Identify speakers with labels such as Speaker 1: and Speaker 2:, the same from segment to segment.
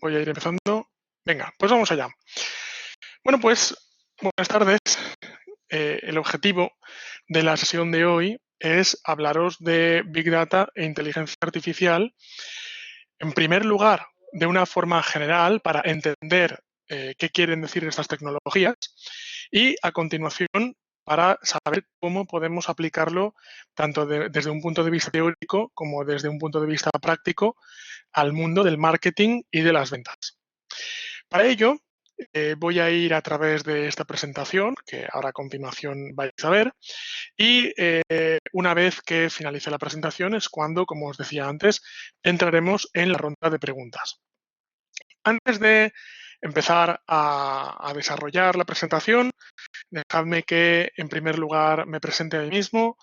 Speaker 1: voy a ir empezando. Venga, pues vamos allá. Bueno, pues buenas tardes. El objetivo de la sesión de hoy es hablaros de Big Data e inteligencia artificial. En primer lugar, de una forma general para entender qué quieren decir estas tecnologías y a continuación para saber cómo podemos aplicarlo tanto desde un punto de vista teórico como desde un punto de vista práctico al mundo del marketing y de las ventas. Para ello, voy a ir a través de esta presentación, que ahora a continuación vais a ver, y una vez que finalice la presentación es cuando, como os decía antes, entraremos en la ronda de preguntas. Antes de empezar a desarrollar la presentación, dejadme que en primer lugar me presente a mí mismo.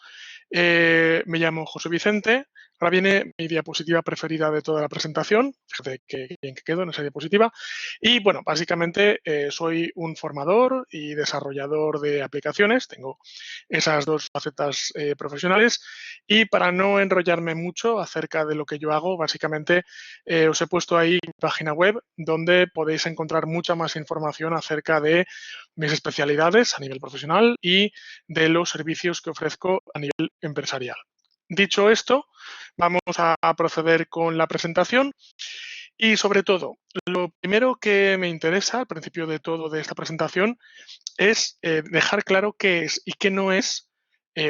Speaker 1: Me llamo José Vicente. Ahora viene mi diapositiva preferida de toda la presentación. Fíjate qué bien que quedo en esa diapositiva. Y bueno, básicamente soy un formador y desarrollador de aplicaciones. Tengo esas dos facetas profesionales. Y para no enrollarme mucho acerca de lo que yo hago, básicamente os he puesto ahí mi página web donde podéis encontrar mucha más información acerca de mis especialidades a nivel profesional y de los servicios que ofrezco a nivel empresarial. Dicho esto, vamos a proceder con la presentación y sobre todo, lo primero que me interesa al principio de todo de esta presentación es dejar claro qué es y qué no es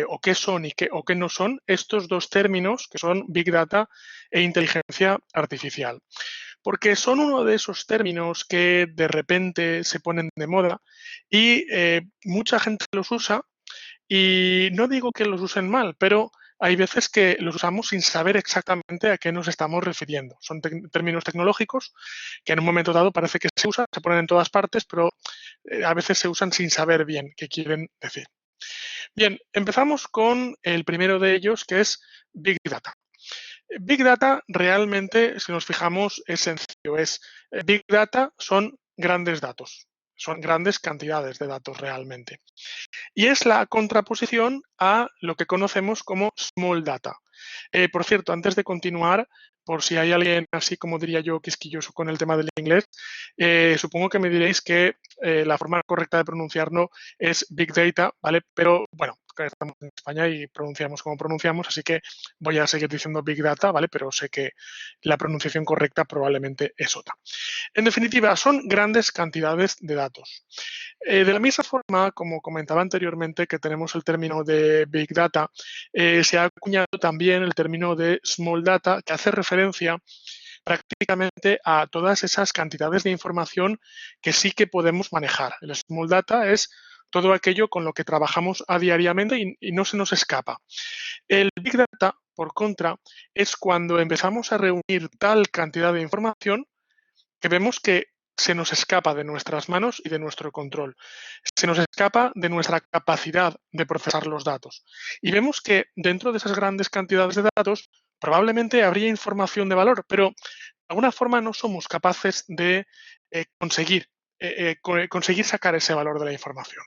Speaker 1: o qué son o qué no son estos dos términos que son Big Data e inteligencia artificial. Porque son uno de esos términos que de repente se ponen de moda y mucha gente los usa y no digo que los usen mal, pero hay veces que los usamos sin saber exactamente a qué nos estamos refiriendo. Son términos tecnológicos que en un momento dado parece que se usan, se ponen en todas partes, pero a veces se usan sin saber bien qué quieren decir. Bien, empezamos con el primero de ellos, que es Big Data. Big Data realmente, si nos fijamos, es sencillo. Big Data son grandes datos, son grandes cantidades de datos realmente. Y es la contraposición a lo que conocemos como Small Data. Por cierto, antes de continuar, por si hay alguien así como diría yo quisquilloso con el tema del inglés, supongo que me diréis que la forma correcta de pronunciarlo es Big Data, ¿vale? Pero bueno, estamos en España y pronunciamos como pronunciamos, así que voy a seguir diciendo Big Data, ¿vale? Pero sé que la pronunciación correcta probablemente es otra. En definitiva, son grandes cantidades de datos. De la misma forma, como comentaba anteriormente, que tenemos el término de Big Data, se ha acuñado también el término de Small Data, que hace referencia prácticamente a todas esas cantidades de información que sí que podemos manejar. El Small Data es todo aquello con lo que trabajamos a diariamente y no se nos escapa. El Big Data, por contra, es cuando empezamos a reunir tal cantidad de información que vemos que se nos escapa de nuestras manos y de nuestro control. Se nos escapa de nuestra capacidad de procesar los datos. Y vemos que dentro de esas grandes cantidades de datos probablemente habría información de valor, pero de alguna forma no somos capaces de conseguir sacar ese valor de la información.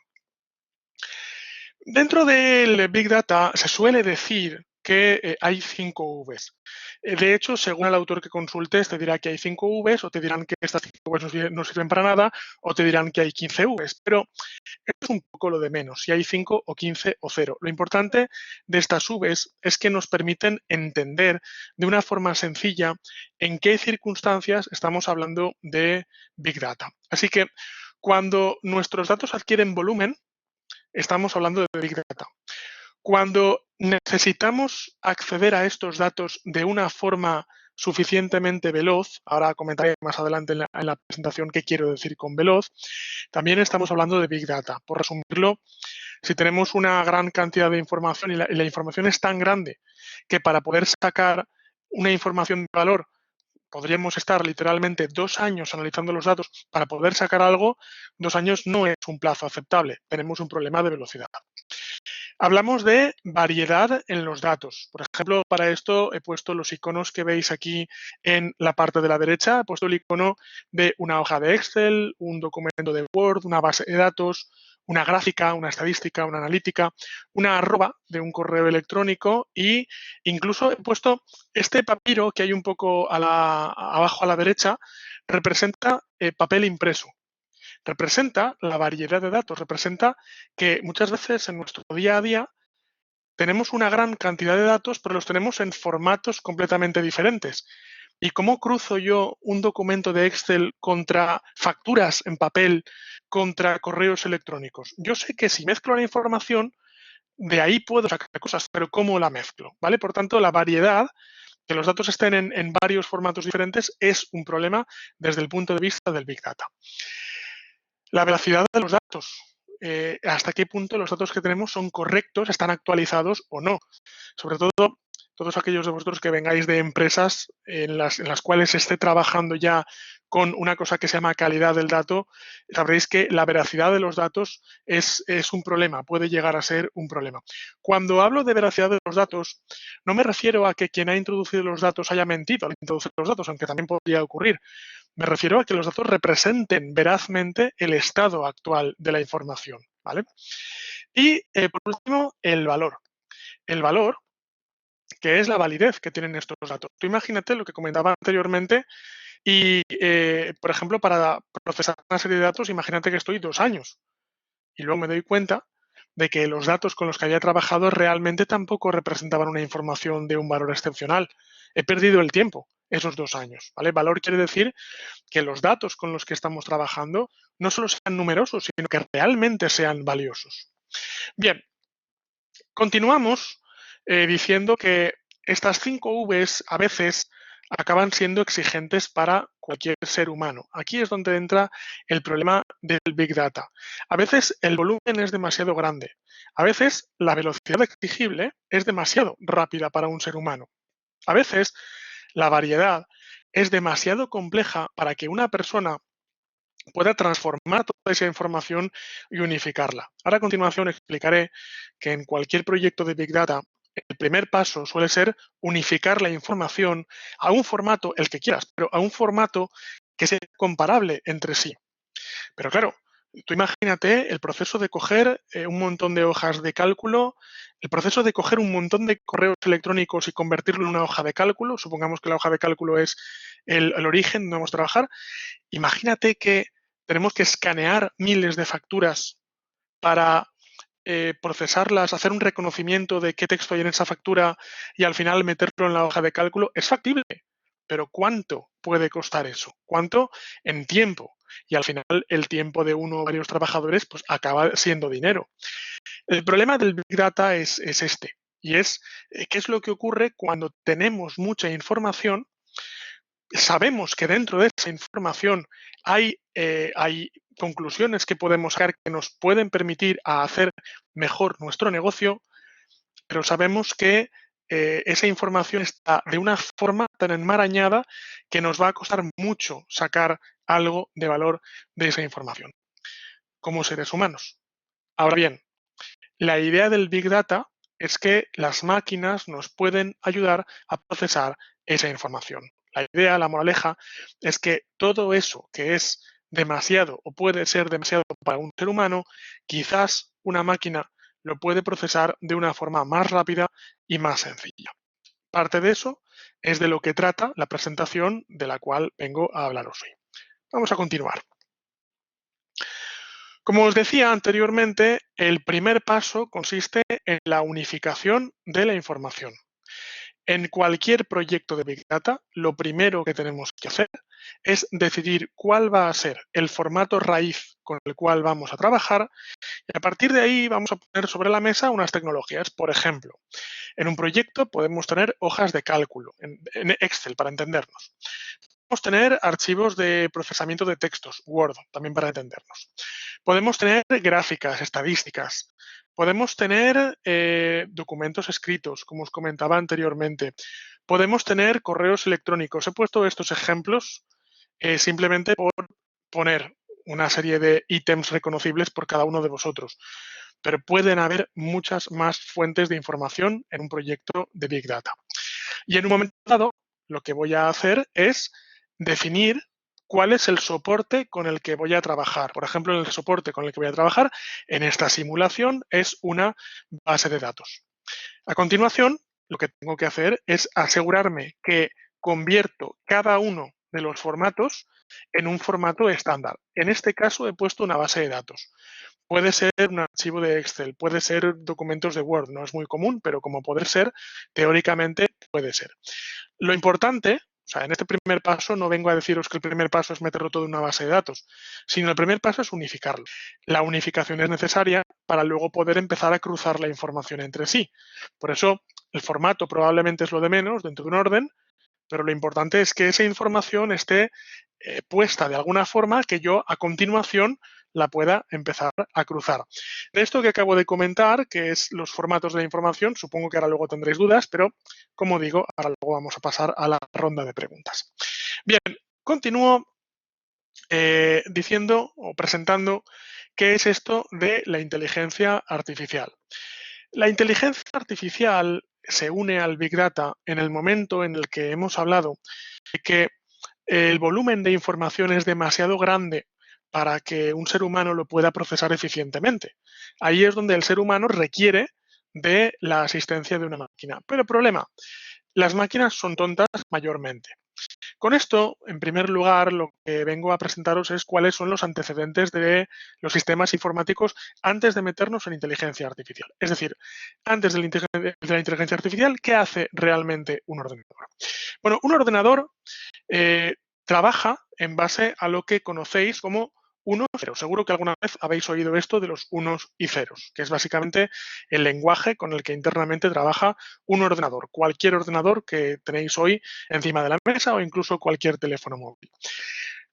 Speaker 1: Dentro del Big Data se suele decir que hay 5 Vs. De hecho, según el autor que consultes, te dirá que hay 5 Vs o te dirán que estas 5 Vs no sirven para nada o te dirán que hay 15 Vs. Pero esto es un poco lo de menos, si hay 5 o 15 o 0. Lo importante de estas Vs es que nos permiten entender de una forma sencilla en qué circunstancias estamos hablando de Big Data. Así que cuando nuestros datos adquieren volumen, estamos hablando de Big Data. Cuando necesitamos acceder a estos datos de una forma suficientemente veloz, ahora comentaré más adelante en la presentación qué quiero decir con veloz, también estamos hablando de Big Data. Por resumirlo, si tenemos una gran cantidad de información y la información es tan grande que para poder sacar una información de valor podríamos estar literalmente 2 años analizando los datos para poder sacar algo, 2 años no es un plazo aceptable, tenemos un problema de velocidad. Hablamos de variedad en los datos. Por ejemplo, para esto he puesto los iconos que veis aquí en la parte de la derecha. He puesto el icono de una hoja de Excel, un documento de Word, una base de datos, una gráfica, una estadística, una analítica, una arroba de un correo electrónico e incluso he puesto este papiro que hay un poco abajo a la derecha, representa papel impreso. Representa la variedad de datos, representa que muchas veces en nuestro día a día tenemos una gran cantidad de datos, pero los tenemos en formatos completamente diferentes. ¿Y cómo cruzo yo un documento de Excel contra facturas en papel, contra correos electrónicos? Yo sé que si mezclo la información, de ahí puedo sacar cosas, pero ¿cómo la mezclo? ¿Vale? Por tanto, la variedad, que los datos estén en varios formatos diferentes, es un problema desde el punto de vista del Big Data. La velocidad de los datos. ¿Hasta qué punto los datos que tenemos son correctos, están actualizados o no? Sobre todo, todos aquellos de vosotros que vengáis de empresas en las cuales se esté trabajando ya con una cosa que se llama calidad del dato, sabréis que la veracidad de los datos es un problema, puede llegar a ser un problema. Cuando hablo de veracidad de los datos, no me refiero a que quien ha introducido los datos haya mentido al introducir los datos, aunque también podría ocurrir. Me refiero a que los datos representen verazmente el estado actual de la información, ¿vale? Y, por último, el valor. El valor, que es la validez que tienen estos datos. Tú imagínate lo que comentaba anteriormente y, por ejemplo, para procesar una serie de datos, imagínate que estoy 2 años y luego me doy cuenta de que los datos con los que había trabajado realmente tampoco representaban una información de un valor excepcional. He perdido el tiempo esos 2 años, ¿vale? Valor quiere decir que los datos con los que estamos trabajando no solo sean numerosos, sino que realmente sean valiosos. Bien, continuamos diciendo que estas 5 Vs a veces acaban siendo exigentes para cualquier ser humano. Aquí es donde entra el problema del Big Data. A veces el volumen es demasiado grande. A veces la velocidad exigible es demasiado rápida para un ser humano. A veces la variedad es demasiado compleja para que una persona pueda transformar toda esa información y unificarla. Ahora a continuación explicaré que en cualquier proyecto de Big Data el primer paso suele ser unificar la información a un formato, el que quieras, pero a un formato que sea comparable entre sí. Pero claro, tú imagínate el proceso de coger un montón de hojas de cálculo, el proceso de coger un montón de correos electrónicos y convertirlo en una hoja de cálculo, supongamos que la hoja de cálculo es el origen donde vamos a trabajar. Imagínate que tenemos que escanear miles de facturas para procesarlas, hacer un reconocimiento de qué texto hay en esa factura y al final meterlo en la hoja de cálculo. Es factible, pero ¿cuánto puede costar eso? ¿Cuánto en tiempo? Y al final el tiempo de uno o varios trabajadores pues acaba siendo dinero. El problema del Big Data es este, y es qué es lo que ocurre cuando tenemos mucha información. Sabemos que dentro de esa información hay conclusiones que podemos sacar que nos pueden permitir a hacer mejor nuestro negocio, pero sabemos que esa información está de una forma tan enmarañada que nos va a costar mucho sacar algo de valor de esa información, como seres humanos. Ahora bien, la idea del Big Data es que las máquinas nos pueden ayudar a procesar esa información. La idea, la moraleja, es que todo eso que es demasiado o puede ser demasiado para un ser humano, quizás una máquina lo puede procesar de una forma más rápida y más sencilla. Parte de eso es de lo que trata la presentación de la cual vengo a hablaros hoy. Vamos a continuar. Como os decía anteriormente, el primer paso consiste en la unificación de la información. En cualquier proyecto de Big Data, lo primero que tenemos que hacer es decidir cuál va a ser el formato raíz con el cual vamos a trabajar y a partir de ahí vamos a poner sobre la mesa unas tecnologías. Por ejemplo, en un proyecto podemos tener hojas de cálculo, en Excel para entendernos. Podemos tener archivos de procesamiento de textos, Word, también para entendernos. Podemos tener gráficas, estadísticas. Podemos tener documentos escritos, como os comentaba anteriormente. Podemos tener correos electrónicos. He puesto estos ejemplos simplemente por poner una serie de ítems reconocibles por cada uno de vosotros. pero pueden haber muchas más fuentes de información en un proyecto de Big Data. Y en un momento dado, lo que voy a hacer es definir cuál es el soporte con el que voy a trabajar. Por ejemplo, el soporte con el que voy a trabajar en esta simulación es una base de datos. A continuación, lo que tengo que hacer es asegurarme que convierto cada uno de los formatos en un formato estándar. En este caso he puesto una base de datos. Puede ser un archivo de Excel, puede ser documentos de Word, no es muy común, pero como poder ser, teóricamente puede ser. Lo importante, o sea, en este primer paso no vengo a deciros que el primer paso es meterlo todo en una base de datos, sino el primer paso es unificarlo. La unificación es necesaria para luego poder empezar a cruzar la información entre sí. Por eso, el formato probablemente es lo de menos dentro de un orden, pero lo importante es que esa información esté puesta de alguna forma que yo a continuación la pueda empezar a cruzar. De esto que acabo de comentar, que es los formatos de la información, supongo que ahora luego tendréis dudas, pero como digo, ahora luego vamos a pasar a la ronda de preguntas. Bien, continúo diciendo o presentando qué es esto de la inteligencia artificial. La inteligencia artificial se une al Big Data en el momento en el que hemos hablado de que el volumen de información es demasiado grande para que un ser humano lo pueda procesar eficientemente. Ahí es donde el ser humano requiere de la asistencia de una máquina. Pero el problema, las máquinas son tontas mayormente. Con esto, en primer lugar, lo que vengo a presentaros es cuáles son los antecedentes de los sistemas informáticos antes de meternos en inteligencia artificial. Es decir, antes de la inteligencia artificial, ¿qué hace realmente un ordenador? Bueno, un ordenador trabaja en base a lo que conocéis como unos y ceros. Seguro que alguna vez habéis oído esto de los unos y ceros, que es básicamente el lenguaje con el que internamente trabaja un ordenador, cualquier ordenador que tenéis hoy encima de la mesa o incluso cualquier teléfono móvil.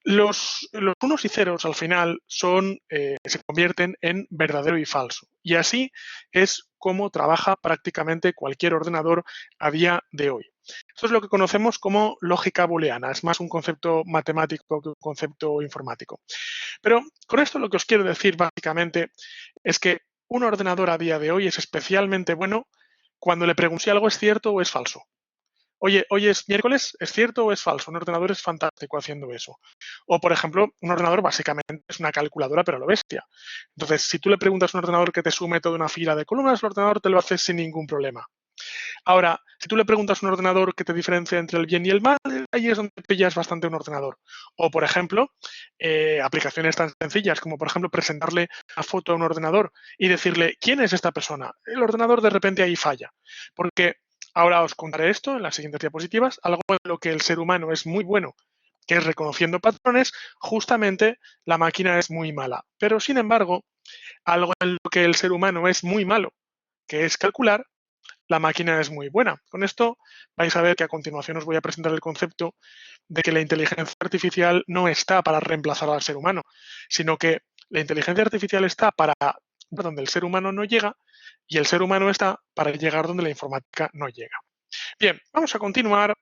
Speaker 1: Los unos y ceros al final se convierten en verdadero y falso. Y así es como trabaja prácticamente cualquier ordenador a día de hoy. Esto es lo que conocemos como lógica booleana. Es más un concepto matemático que un concepto informático. Pero con esto lo que os quiero decir básicamente es que un ordenador a día de hoy es especialmente bueno cuando le pregunto si algo es cierto o es falso. Oye, hoy es miércoles, ¿es cierto o es falso? Un ordenador es fantástico haciendo eso. O, por ejemplo, un ordenador básicamente es una calculadora, pero a lo bestia. Entonces, si tú le preguntas a un ordenador que te sume toda una fila de columnas, el ordenador te lo hace sin ningún problema. Ahora, si tú le preguntas a un ordenador que te diferencia entre el bien y el mal, ahí es donde pillas bastante un ordenador. O, por ejemplo, aplicaciones tan sencillas como, por ejemplo, presentarle una foto a un ordenador y decirle, ¿quién es esta persona? El ordenador de repente ahí falla. Porque ahora os contaré esto en las siguientes diapositivas, algo en lo que el ser humano es muy bueno, que es reconociendo patrones, justamente la máquina es muy mala. Pero, sin embargo, algo en lo que el ser humano es muy malo, que es calcular, la máquina es muy buena. Con esto vais a ver que a continuación os voy a presentar el concepto de que la inteligencia artificial no está para reemplazar al ser humano, sino que la inteligencia artificial está para donde el ser humano no llega y el ser humano está para llegar donde la informática no llega. Bien, vamos a continuar.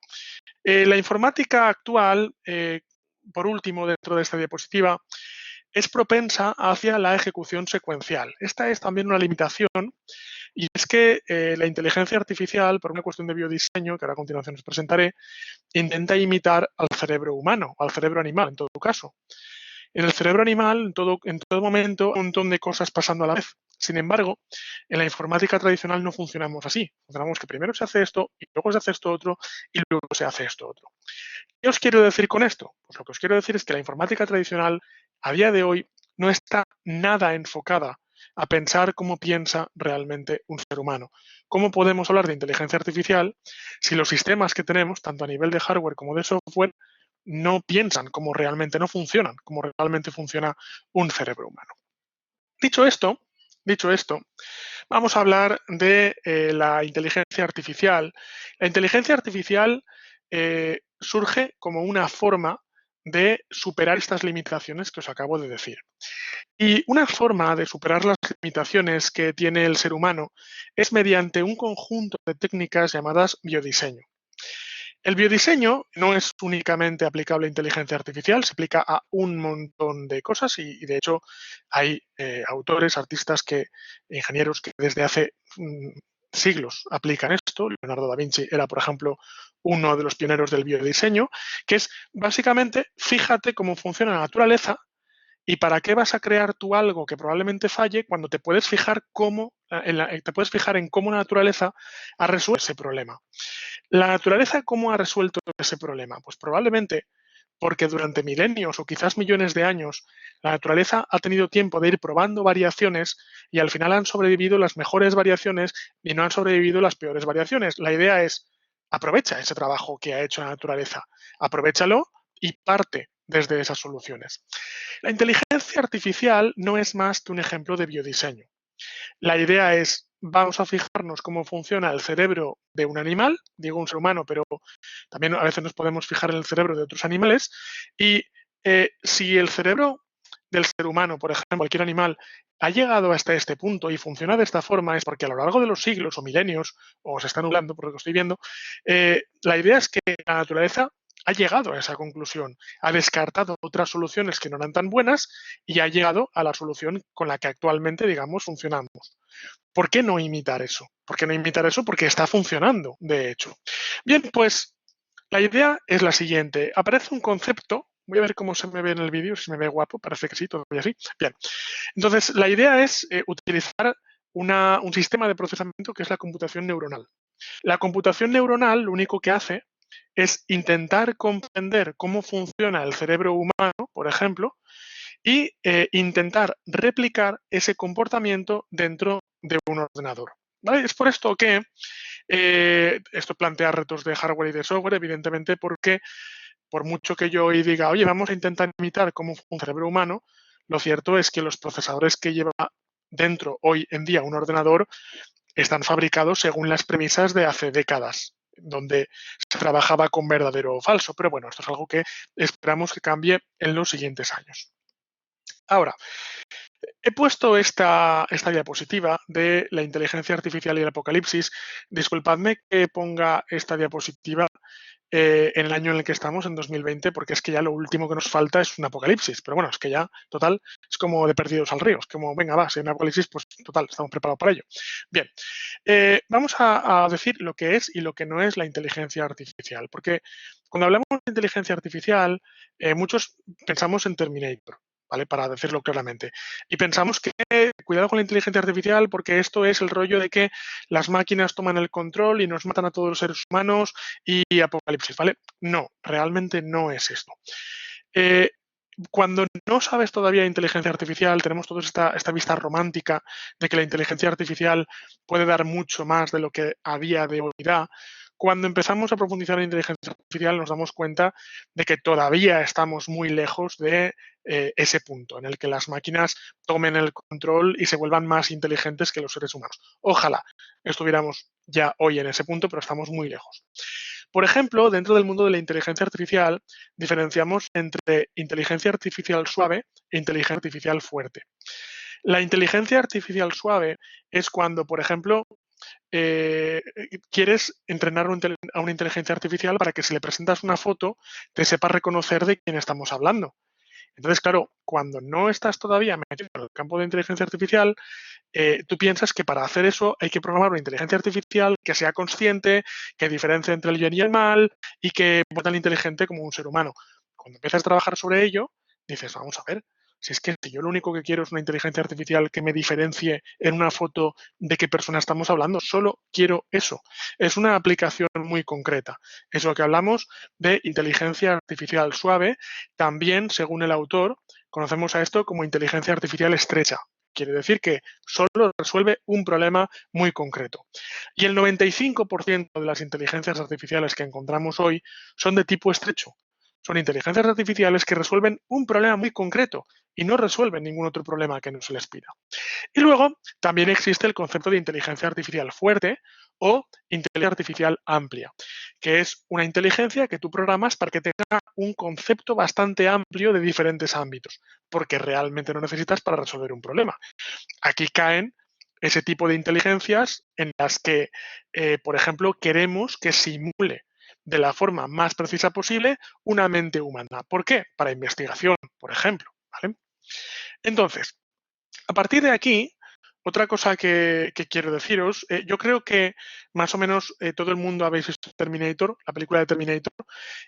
Speaker 1: La informática actual, por último, dentro de esta diapositiva, es propensa hacia la ejecución secuencial. Esta es también una limitación y es que la inteligencia artificial, por una cuestión de biodiseño, que ahora a continuación os presentaré, intenta imitar al cerebro humano, al cerebro animal en todo caso. En el cerebro animal, en todo momento, un montón de cosas pasando a la vez. Sin embargo, en la informática tradicional no funcionamos así. Funcionamos que primero se hace esto, y luego se hace esto otro, y luego se hace esto otro. ¿Qué os quiero decir con esto? Pues lo que os quiero decir es que la informática tradicional, a día de hoy, no está nada enfocada a pensar cómo piensa realmente un ser humano. ¿Cómo podemos hablar de inteligencia artificial si los sistemas que tenemos, tanto a nivel de hardware como de software, no piensan como realmente, no funcionan, como realmente funciona un cerebro humano? Dicho esto, vamos a hablar de la inteligencia artificial. La inteligencia artificial surge como una forma de superar estas limitaciones que os acabo de decir. Y una forma de superar las limitaciones que tiene el ser humano es mediante un conjunto de técnicas llamadas biodiseño. El biodiseño no es únicamente aplicable a inteligencia artificial, se aplica a un montón de cosas y de hecho hay autores, artistas, ingenieros que desde hace siglos aplican esto. Leonardo da Vinci era, por ejemplo, uno de los pioneros del biodiseño, que es básicamente fíjate cómo funciona la naturaleza y para qué vas a crear tú algo que probablemente falle cuando te puedes fijar te puedes fijar en cómo la naturaleza ha resuelto ese problema. ¿La naturaleza cómo ha resuelto ese problema? Pues probablemente porque durante milenios o quizás millones de años la naturaleza ha tenido tiempo de ir probando variaciones y al final han sobrevivido las mejores variaciones y no han sobrevivido las peores variaciones. La idea es aprovecha ese trabajo que ha hecho la naturaleza, aprovéchalo y parte desde esas soluciones. La inteligencia artificial no es más que un ejemplo de biodiseño. La idea es, vamos a fijarnos cómo funciona el cerebro de un animal, digo un ser humano, pero también a veces nos podemos fijar en el cerebro de otros animales, y si el cerebro del ser humano, por ejemplo, cualquier animal, ha llegado hasta este punto y funciona de esta forma, es porque a lo largo de los siglos o milenios, o se está nublando por lo que estoy viendo, la idea es que la naturaleza ha llegado a esa conclusión, ha descartado otras soluciones que no eran tan buenas y ha llegado a la solución con la que actualmente, digamos, funcionamos. ¿Por qué no imitar eso? ¿Por qué no imitar eso? Porque está funcionando, de hecho. Bien, pues la idea es la siguiente. Aparece un concepto. Voy a ver cómo se me ve en el vídeo, si me ve guapo. Parece que sí, todavía sí. Bien. Entonces, la idea es utilizar un sistema de procesamiento que es la computación neuronal. La computación neuronal lo único que hace es intentar comprender cómo funciona el cerebro humano, por ejemplo, y intentar replicar ese comportamiento dentro de un ordenador. ¿Vale? Es por esto que esto plantea retos de hardware y de software, evidentemente, porque por mucho que yo hoy diga, oye, vamos a intentar imitar cómo funciona un cerebro humano, lo cierto es que los procesadores que lleva dentro hoy en día un ordenador están fabricados según las premisas de hace décadas, donde se trabajaba con verdadero o falso. Pero bueno, esto es algo que esperamos que cambie en los siguientes años. Ahora, he puesto esta diapositiva de la inteligencia artificial y el apocalipsis. Disculpadme que ponga esta diapositiva en el año en el que estamos, en 2020, porque es que ya lo último que nos falta es un apocalipsis. Pero bueno, es que ya, total, es como de perdidos al río. Es como, venga, va, si hay un apocalipsis, pues total, estamos preparados para ello. Bien, vamos a decir lo que es y lo que no es la inteligencia artificial. Porque cuando hablamos de inteligencia artificial, muchos pensamos en Terminator. ¿Vale? Para decirlo claramente. Y pensamos que cuidado con la inteligencia artificial porque esto es el rollo de que las máquinas toman el control y nos matan a todos los seres humanos y apocalipsis, ¿vale? No, realmente no es esto. Cuando no sabes todavía de inteligencia artificial, tenemos toda esta vista romántica de que la inteligencia artificial puede dar mucho más de lo que a día de hoy da. Cuando empezamos a profundizar en inteligencia artificial nos damos cuenta de que todavía estamos muy lejos de ese punto en el que las máquinas tomen el control y se vuelvan más inteligentes que los seres humanos. Ojalá estuviéramos ya hoy en ese punto, pero estamos muy lejos. Por ejemplo, dentro del mundo de la inteligencia artificial, diferenciamos entre inteligencia artificial suave e inteligencia artificial fuerte. La inteligencia artificial suave es cuando, por ejemplo, quieres entrenar a una inteligencia artificial para que si le presentas una foto te sepa reconocer de quién estamos hablando. Entonces, claro, cuando no estás todavía metido en el campo de inteligencia artificial, tú piensas que para hacer eso hay que programar una inteligencia artificial que sea consciente, que diferencie entre el bien y el mal y que sea tan inteligente como un ser humano. Cuando empiezas a trabajar sobre ello, dices, vamos a ver, si es que si yo lo único que quiero es una inteligencia artificial que me diferencie en una foto de qué persona estamos hablando, solo quiero eso. Es una aplicación muy concreta. Es lo que hablamos de inteligencia artificial suave. También, según el autor, conocemos a esto como inteligencia artificial estrecha. Quiere decir que solo resuelve un problema muy concreto. Y el 95% de las inteligencias artificiales que encontramos hoy son de tipo estrecho. Son inteligencias artificiales que resuelven un problema muy concreto y no resuelven ningún otro problema que no se les pida. Y luego también existe el concepto de inteligencia artificial fuerte o inteligencia artificial amplia, que es una inteligencia que tú programas para que tenga un concepto bastante amplio de diferentes ámbitos, porque realmente no necesitas para resolver un problema. Aquí caen ese tipo de inteligencias en las que, por ejemplo, queremos que simule de la forma más precisa posible una mente humana. ¿Por qué? Para investigación, por ejemplo. ¿Vale? Entonces, a partir de aquí, otra cosa que quiero deciros, yo creo que más o menos todo el mundo habéis visto Terminator, la película de Terminator,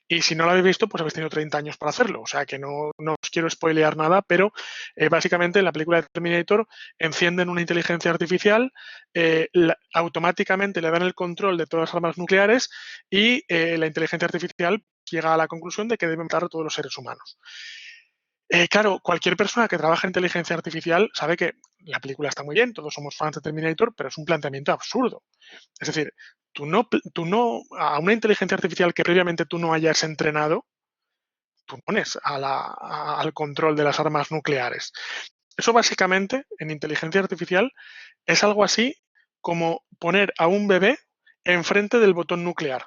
Speaker 1: y si no la habéis visto, pues habéis tenido 30 años para hacerlo. O sea que no os quiero spoilear nada, pero básicamente en la película de Terminator encienden una inteligencia artificial, automáticamente le dan el control de todas las armas nucleares y la inteligencia artificial llega a la conclusión de que debe matar a todos los seres humanos. Claro, cualquier persona que trabaja en inteligencia artificial sabe que la película está muy bien, todos somos fans de Terminator, pero es un planteamiento absurdo. Es decir, tú no a una inteligencia artificial que previamente tú no hayas entrenado, tú pones al control de las armas nucleares. Eso básicamente en inteligencia artificial es algo así como poner a un bebé enfrente del botón nuclear.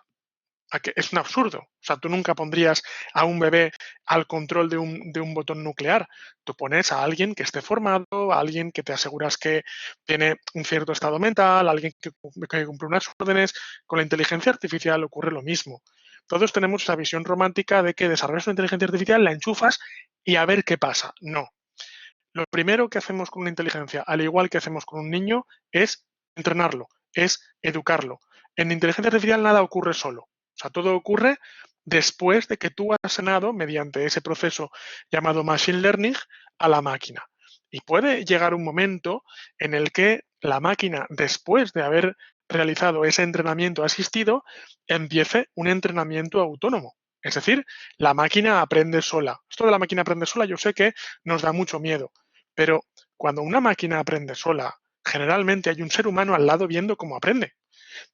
Speaker 1: Es un absurdo. O sea, tú nunca pondrías a un bebé al control de un botón nuclear. Tú pones a alguien que esté formado, a alguien que te aseguras que tiene un cierto estado mental, a alguien que cumple unas órdenes. Con la inteligencia artificial ocurre lo mismo. Todos tenemos esa visión romántica de que desarrollas una inteligencia artificial, la enchufas y a ver qué pasa. No. Lo primero que hacemos con una inteligencia, al igual que hacemos con un niño, es entrenarlo, es educarlo. En inteligencia artificial nada ocurre solo. O sea, todo ocurre después de que tú has entrenado mediante ese proceso llamado machine learning a la máquina. Y puede llegar un momento en el que la máquina, después de haber realizado ese entrenamiento asistido, empiece un entrenamiento autónomo. Es decir, la máquina aprende sola. Esto de la máquina aprende sola yo sé que nos da mucho miedo, pero cuando una máquina aprende sola, generalmente hay un ser humano al lado viendo cómo aprende.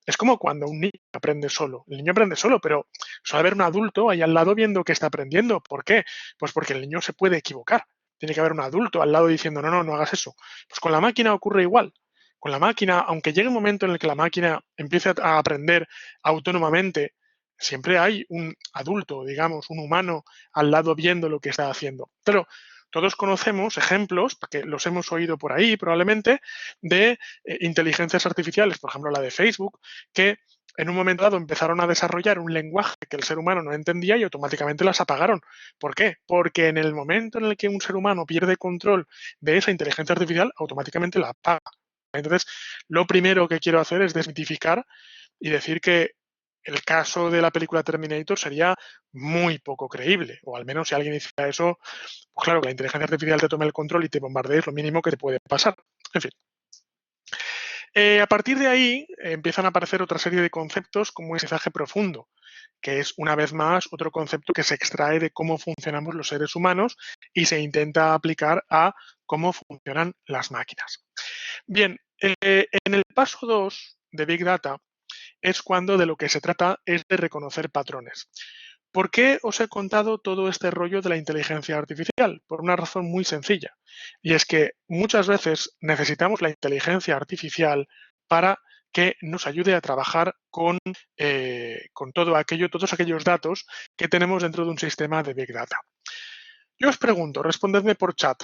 Speaker 1: Es como cuando un niño aprende solo. El niño aprende solo, pero suele haber un adulto ahí al lado viendo que está aprendiendo. ¿Por qué? Pues porque el niño se puede equivocar. Tiene que haber un adulto al lado diciendo, no hagas eso. Pues con la máquina ocurre igual. Con la máquina, aunque llegue un momento en el que la máquina empiece a aprender autónomamente, siempre hay un adulto, digamos, un humano al lado viendo lo que está haciendo. Pero todos conocemos ejemplos, porque los hemos oído por ahí probablemente, de inteligencias artificiales, por ejemplo la de Facebook, que en un momento dado empezaron a desarrollar un lenguaje que el ser humano no entendía y automáticamente las apagaron. ¿Por qué? Porque en el momento en el que un ser humano pierde control de esa inteligencia artificial, automáticamente la apaga. Entonces, lo primero que quiero hacer es desmitificar y decir que el caso de la película Terminator sería muy poco creíble, o al menos si alguien hiciera eso, pues claro, que la inteligencia artificial te tome el control y te bombardee es lo mínimo que te puede pasar. En fin. A partir de ahí empiezan a aparecer otra serie de conceptos como el mensaje profundo, que es una vez más otro concepto que se extrae de cómo funcionamos los seres humanos y se intenta aplicar a cómo funcionan las máquinas. Bien, en el paso 2 de Big Data es cuando de lo que se trata es de reconocer patrones. ¿Por qué os he contado todo este rollo de la inteligencia artificial? Por una razón muy sencilla. Y es que muchas veces necesitamos la inteligencia artificial para que nos ayude a trabajar con todos aquellos datos que tenemos dentro de un sistema de Big Data. Yo os pregunto, respondedme por chat.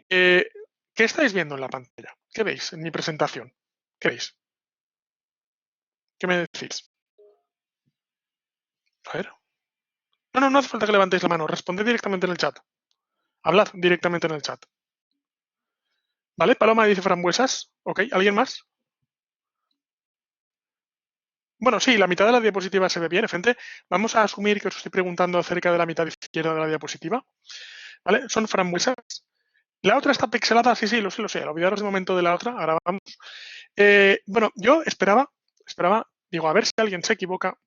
Speaker 1: eh, ¿Qué estáis viendo en la pantalla? ¿Qué veis en mi presentación? ¿Qué veis? ¿Qué me decís? A ver. No hace falta que levantéis la mano. Responded directamente en el chat. Hablad directamente en el chat. ¿Vale? Paloma dice frambuesas. Ok, ¿alguien más? Bueno, sí, la mitad de la diapositiva se ve bien. Frente, vamos a asumir que os estoy preguntando acerca de la mitad izquierda de la diapositiva. ¿Vale? Son frambuesas. La otra está pixelada, sí, lo sé. Olvidaros de momento de la otra. Ahora vamos. Bueno, yo esperaba, digo, a ver si alguien se equivoca.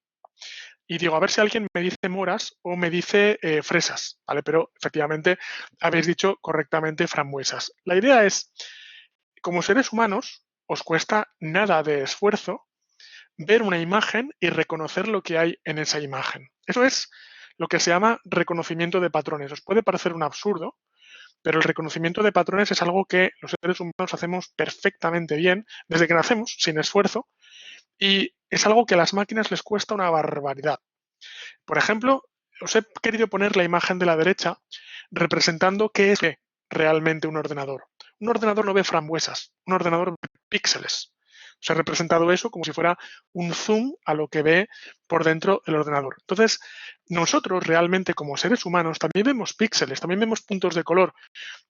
Speaker 1: Y digo, a ver si alguien me dice moras o me dice fresas, ¿vale? Pero efectivamente habéis dicho correctamente frambuesas. La idea es, como seres humanos, os cuesta nada de esfuerzo ver una imagen y reconocer lo que hay en esa imagen. Eso es lo que se llama reconocimiento de patrones. Os puede parecer un absurdo, pero el reconocimiento de patrones es algo que los seres humanos hacemos perfectamente bien desde que nacemos, sin esfuerzo, y es algo que a las máquinas les cuesta una barbaridad. Por ejemplo, os he querido poner la imagen de la derecha representando qué es realmente un ordenador. Un ordenador no ve frambuesas, un ordenador ve píxeles. Os he representado eso como si fuera un zoom a lo que ve por dentro el ordenador. Entonces, nosotros realmente como seres humanos también vemos píxeles, también vemos puntos de color,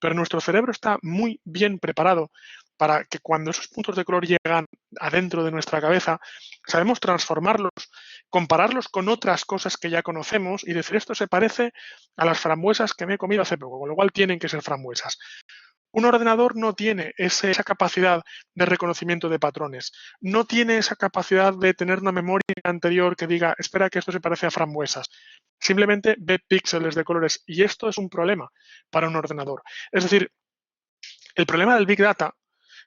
Speaker 1: pero nuestro cerebro está muy bien preparado para que cuando esos puntos de color llegan adentro de nuestra cabeza, sabemos transformarlos, compararlos con otras cosas que ya conocemos y decir esto se parece a las frambuesas que me he comido hace poco, con lo cual tienen que ser frambuesas. Un ordenador no tiene esa capacidad de reconocimiento de patrones, no tiene esa capacidad de tener una memoria anterior que diga, espera que esto se parece a frambuesas. Simplemente ve píxeles de colores y esto es un problema para un ordenador. Es decir, el problema del Big Data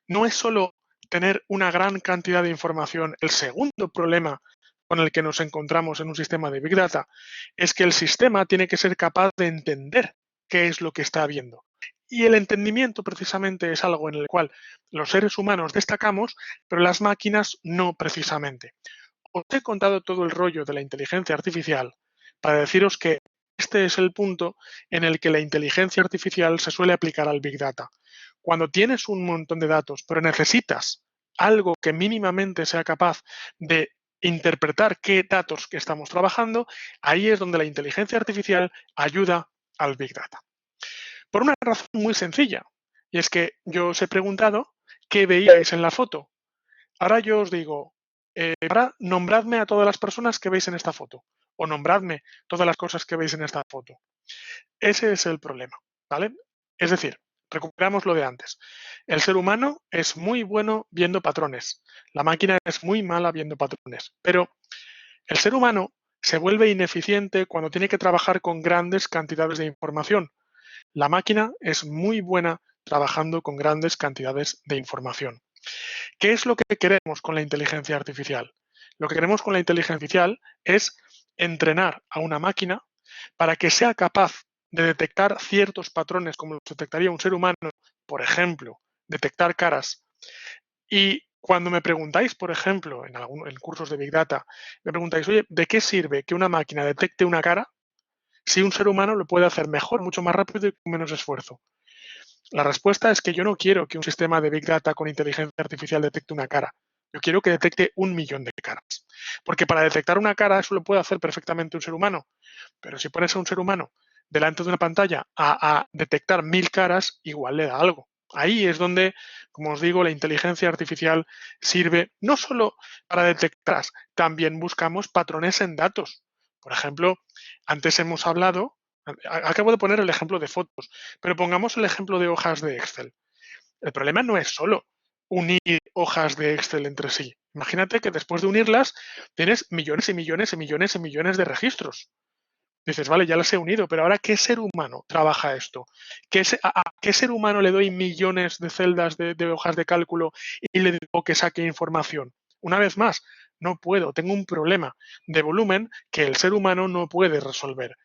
Speaker 1: no es solo tener una gran cantidad de información. El segundo problema con el que nos encontramos en un sistema de Big Data es que el sistema tiene que ser capaz de entender qué es lo que está viendo. Y el entendimiento precisamente es algo en el cual los seres humanos destacamos, pero las máquinas no precisamente. Os he contado todo el rollo de la inteligencia artificial para deciros que este es el punto en el que la inteligencia artificial se suele aplicar al Big Data. Cuando tienes un montón de datos, pero necesitas algo que mínimamente sea capaz de interpretar qué datos que estamos trabajando, ahí es donde la inteligencia artificial ayuda al Big Data. Por una razón muy sencilla, y es que yo os he preguntado qué veíais en la foto. Ahora yo os digo, ahora nombradme a todas las personas que veis en esta foto, o nombradme todas las cosas que veis en esta foto. Ese es el problema, ¿vale? Es decir, recuperamos lo de antes. El ser humano es muy bueno viendo patrones, la máquina es muy mala viendo patrones, pero el ser humano se vuelve ineficiente cuando tiene que trabajar con grandes cantidades de información. La máquina es muy buena trabajando con grandes cantidades de información. ¿Qué es lo que queremos con la inteligencia artificial? Lo que queremos con la inteligencia artificial es entrenar a una máquina para que sea capaz de detectar ciertos patrones como los detectaría un ser humano, por ejemplo, detectar caras. Y cuando me preguntáis, por ejemplo, en cursos de Big Data, me preguntáis, oye, ¿de qué sirve que una máquina detecte una cara si un ser humano lo puede hacer mejor, mucho más rápido y con menos esfuerzo? La respuesta es que yo no quiero que un sistema de Big Data con inteligencia artificial detecte una cara. Yo quiero que detecte 1 millón de caras. Porque para detectar una cara eso lo puede hacer perfectamente un ser humano. Pero si pones a un ser humano delante de una pantalla a detectar 1000 caras, igual le da algo. Ahí es donde, como os digo, la inteligencia artificial sirve no solo para detectar, también buscamos patrones en datos. Por ejemplo, antes hemos hablado, acabo de poner el ejemplo de fotos, pero pongamos el ejemplo de hojas de Excel. El problema no es solo unir hojas de Excel entre sí. Imagínate que después de unirlas tienes millones y millones y millones y millones de registros. Dices, vale, ya las he unido, pero ahora, ¿qué ser humano trabaja esto? ¿A qué ser humano le doy millones de celdas de hojas de cálculo y le digo que saque información? Una vez más, no puedo, tengo un problema de volumen que el ser humano no puede resolver.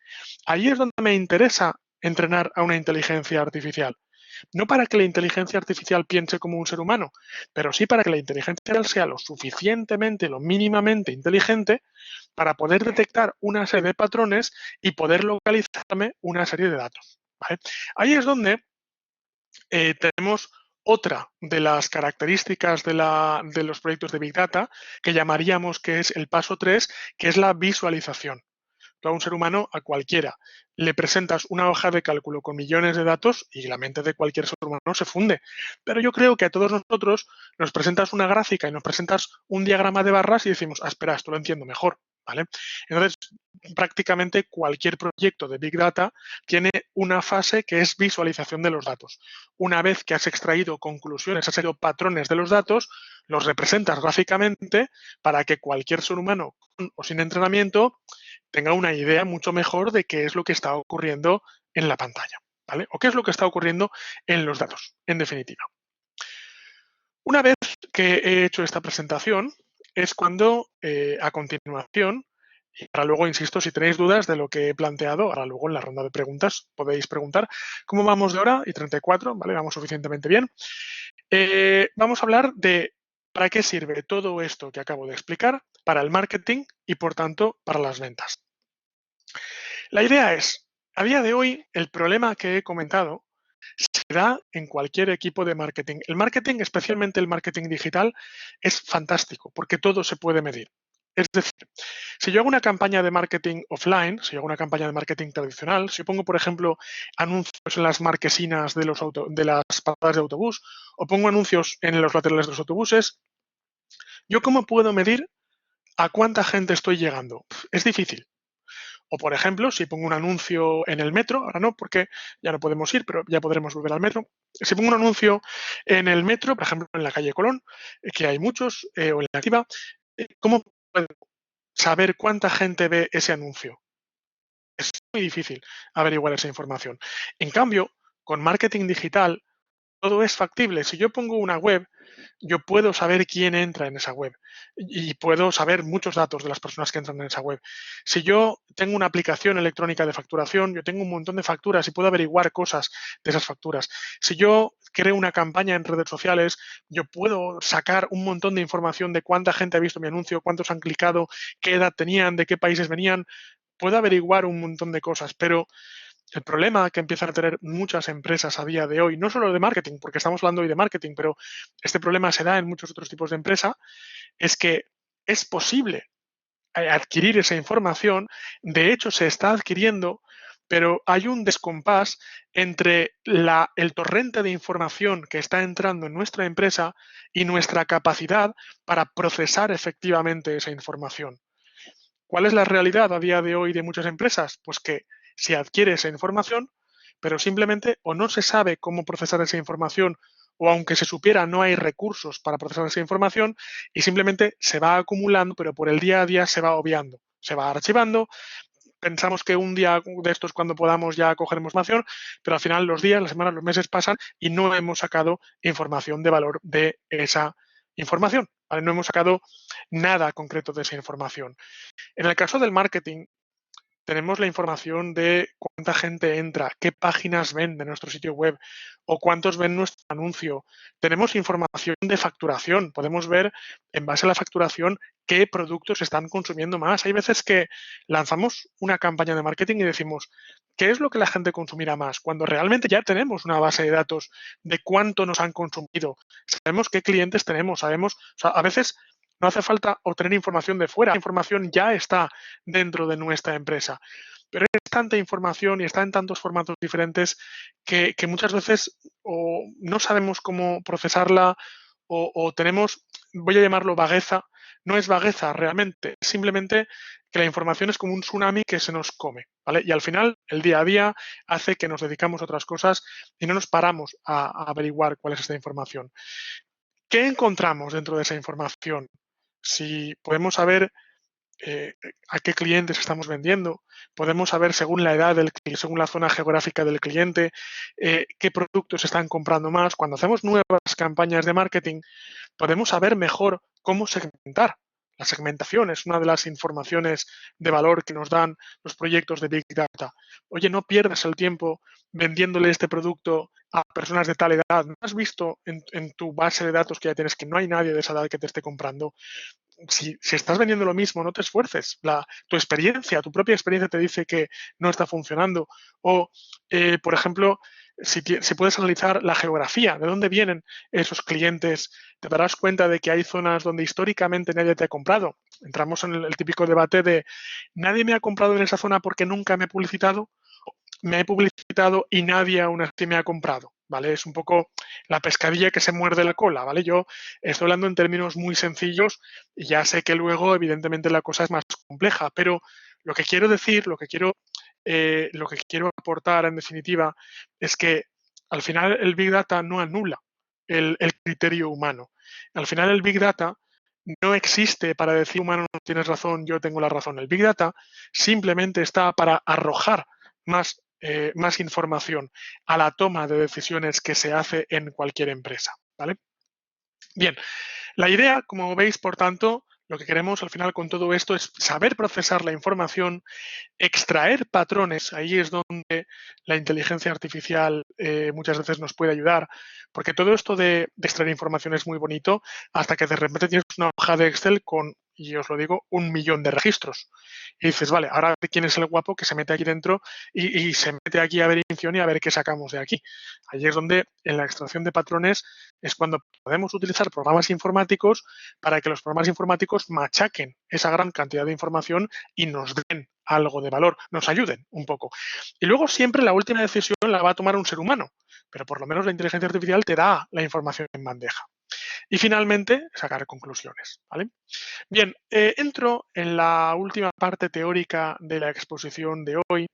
Speaker 1: Ahí es donde me interesa entrenar a una inteligencia artificial. No para que la inteligencia artificial piense como un ser humano, pero sí para que la inteligencia artificial sea lo suficientemente, lo mínimamente inteligente para poder detectar una serie de patrones y poder localizarme una serie de datos. ¿Vale? Ahí es donde tenemos otra de las características de los proyectos de Big Data que llamaríamos que es el paso 3, que es la visualización. Tú a un ser humano, a cualquiera, le presentas una hoja de cálculo con millones de datos y la mente de cualquier ser humano se funde. Pero yo creo que a todos nosotros nos presentas una gráfica y nos presentas un diagrama de barras y decimos, espera, esto lo entiendo mejor. ¿Vale? Entonces, prácticamente cualquier proyecto de Big Data tiene una fase que es visualización de los datos. Una vez que has extraído conclusiones, has extraído patrones de los datos, los representas gráficamente para que cualquier ser humano con o sin entrenamiento tenga una idea mucho mejor de qué es lo que está ocurriendo en la pantalla, ¿vale? O qué es lo que está ocurriendo en los datos, en definitiva. Una vez que he hecho esta presentación, es cuando a continuación, y para luego, insisto, si tenéis dudas de lo que he planteado, ahora luego en la ronda de preguntas podéis preguntar cómo vamos de hora y 34, ¿vale? Vamos suficientemente bien. Vamos a hablar de para qué sirve todo esto que acabo de explicar para el marketing y, por tanto, para las ventas. La idea es, a día de hoy, el problema que he comentado se da en cualquier equipo de marketing. El marketing, especialmente el marketing digital, es fantástico porque todo se puede medir. Es decir, si yo hago una campaña de marketing offline, si yo hago una campaña de marketing tradicional, si yo pongo, por ejemplo, anuncios en las marquesinas de las paradas de autobús o pongo anuncios en los laterales de los autobuses, ¿yo cómo puedo medir a cuánta gente estoy llegando? Es difícil. O, por ejemplo, si pongo un anuncio en el metro, ahora no, porque ya no podemos ir, pero ya podremos volver al metro. Si pongo un anuncio en el metro, por ejemplo, en la calle Colón, que hay muchos, o en la Activa, ¿cómo puedo saber cuánta gente ve ese anuncio? Es muy difícil averiguar esa información. En cambio, con marketing digital, todo es factible. Si yo pongo una web, yo puedo saber quién entra en esa web y puedo saber muchos datos de las personas que entran en esa web. Si yo tengo una aplicación electrónica de facturación, yo tengo un montón de facturas y puedo averiguar cosas de esas facturas. Si yo creo una campaña en redes sociales, yo puedo sacar un montón de información de cuánta gente ha visto mi anuncio, cuántos han clicado, qué edad tenían, de qué países venían. Puedo averiguar un montón de cosas, pero el problema que empiezan a tener muchas empresas a día de hoy, no solo de marketing, porque estamos hablando hoy de marketing, pero este problema se da en muchos otros tipos de empresa, es que es posible adquirir esa información, de hecho se está adquiriendo, pero hay un descompás entre el torrente de información que está entrando en nuestra empresa y nuestra capacidad para procesar efectivamente esa información. ¿Cuál es la realidad a día de hoy de muchas empresas? Pues que se adquiere esa información, pero simplemente o no se sabe cómo procesar esa información o aunque se supiera no hay recursos para procesar esa información y simplemente se va acumulando, pero por el día a día se va obviando, se va archivando. Pensamos que un día de estos cuando podamos ya cogeremos información, pero al final los días, las semanas, los meses pasan y no hemos sacado información de valor de esa información. ¿Vale? No hemos sacado nada concreto de esa información. En el caso del marketing, tenemos la información de cuánta gente entra, qué páginas ven de nuestro sitio web o cuántos ven nuestro anuncio. Tenemos información de facturación. Podemos ver, en base a la facturación, qué productos están consumiendo más. Hay veces que lanzamos una campaña de marketing y decimos, ¿qué es lo que la gente consumirá más? Cuando realmente ya tenemos una base de datos de cuánto nos han consumido. Sabemos qué clientes tenemos, sabemos, o sea, a veces no hace falta obtener información de fuera, la información ya está dentro de nuestra empresa. Pero es tanta información y está en tantos formatos diferentes que muchas veces o no sabemos cómo procesarla o tenemos, voy a llamarlo vagueza, no es vagueza realmente, es simplemente que la información es como un tsunami que se nos come, ¿vale? Y al final, el día a día hace que nos dedicamos a otras cosas y no nos paramos a averiguar cuál es esta información. ¿Qué encontramos dentro de esa información? Si podemos saber a qué clientes estamos vendiendo, podemos saber según la edad del cliente, según la zona geográfica del cliente, qué productos están comprando más. Cuando hacemos nuevas campañas de marketing, podemos saber mejor cómo segmentar. La segmentación es una de las informaciones de valor que nos dan los proyectos de Big Data. Oye, no pierdas el tiempo vendiéndole este producto a personas de tal edad. ¿No has visto en tu base de datos que ya tienes que no hay nadie de esa edad que te esté comprando? Si estás vendiendo lo mismo, no te esfuerces. Tu experiencia, tu propia experiencia te dice que no está funcionando. O, por ejemplo, si puedes analizar la geografía, de dónde vienen esos clientes, te darás cuenta de que hay zonas donde históricamente nadie te ha comprado. Entramos en el típico debate de nadie me ha comprado en esa zona porque nunca me he publicitado, me he publicitado y nadie aún así me ha comprado, ¿vale? Es un poco la pescadilla que se muerde la cola, ¿vale? Yo estoy hablando en términos muy sencillos y ya sé que luego, evidentemente, la cosa es más compleja, pero lo que quiero decir, lo que quiero aportar en definitiva es que al final el Big Data no anula el criterio humano. Al final el Big Data no existe para decir humano no tienes razón, yo tengo la razón. El Big Data simplemente está para arrojar más información a la toma de decisiones que se hace en cualquier empresa. ¿Vale? Bien, la idea, como veis, por tanto, lo que queremos al final con todo esto es saber procesar la información, extraer patrones. Ahí es donde la inteligencia artificial muchas veces nos puede ayudar, porque todo esto de extraer información es muy bonito hasta que de repente tienes una hoja de Excel con y os lo digo, 1.000.000 de registros. Y dices, vale, ahora quién es el guapo que se mete aquí dentro y se mete aquí a ver intención y a ver qué sacamos de aquí. Allí es donde en la extracción de patrones es cuando podemos utilizar programas informáticos para que los programas informáticos machaquen esa gran cantidad de información y nos den algo de valor, nos ayuden un poco. Y luego siempre la última decisión la va a tomar un ser humano, pero por lo menos la inteligencia artificial te da la información en bandeja. Y finalmente, sacar conclusiones. ¿Vale? Bien, entro en la última parte teórica de la exposición de hoy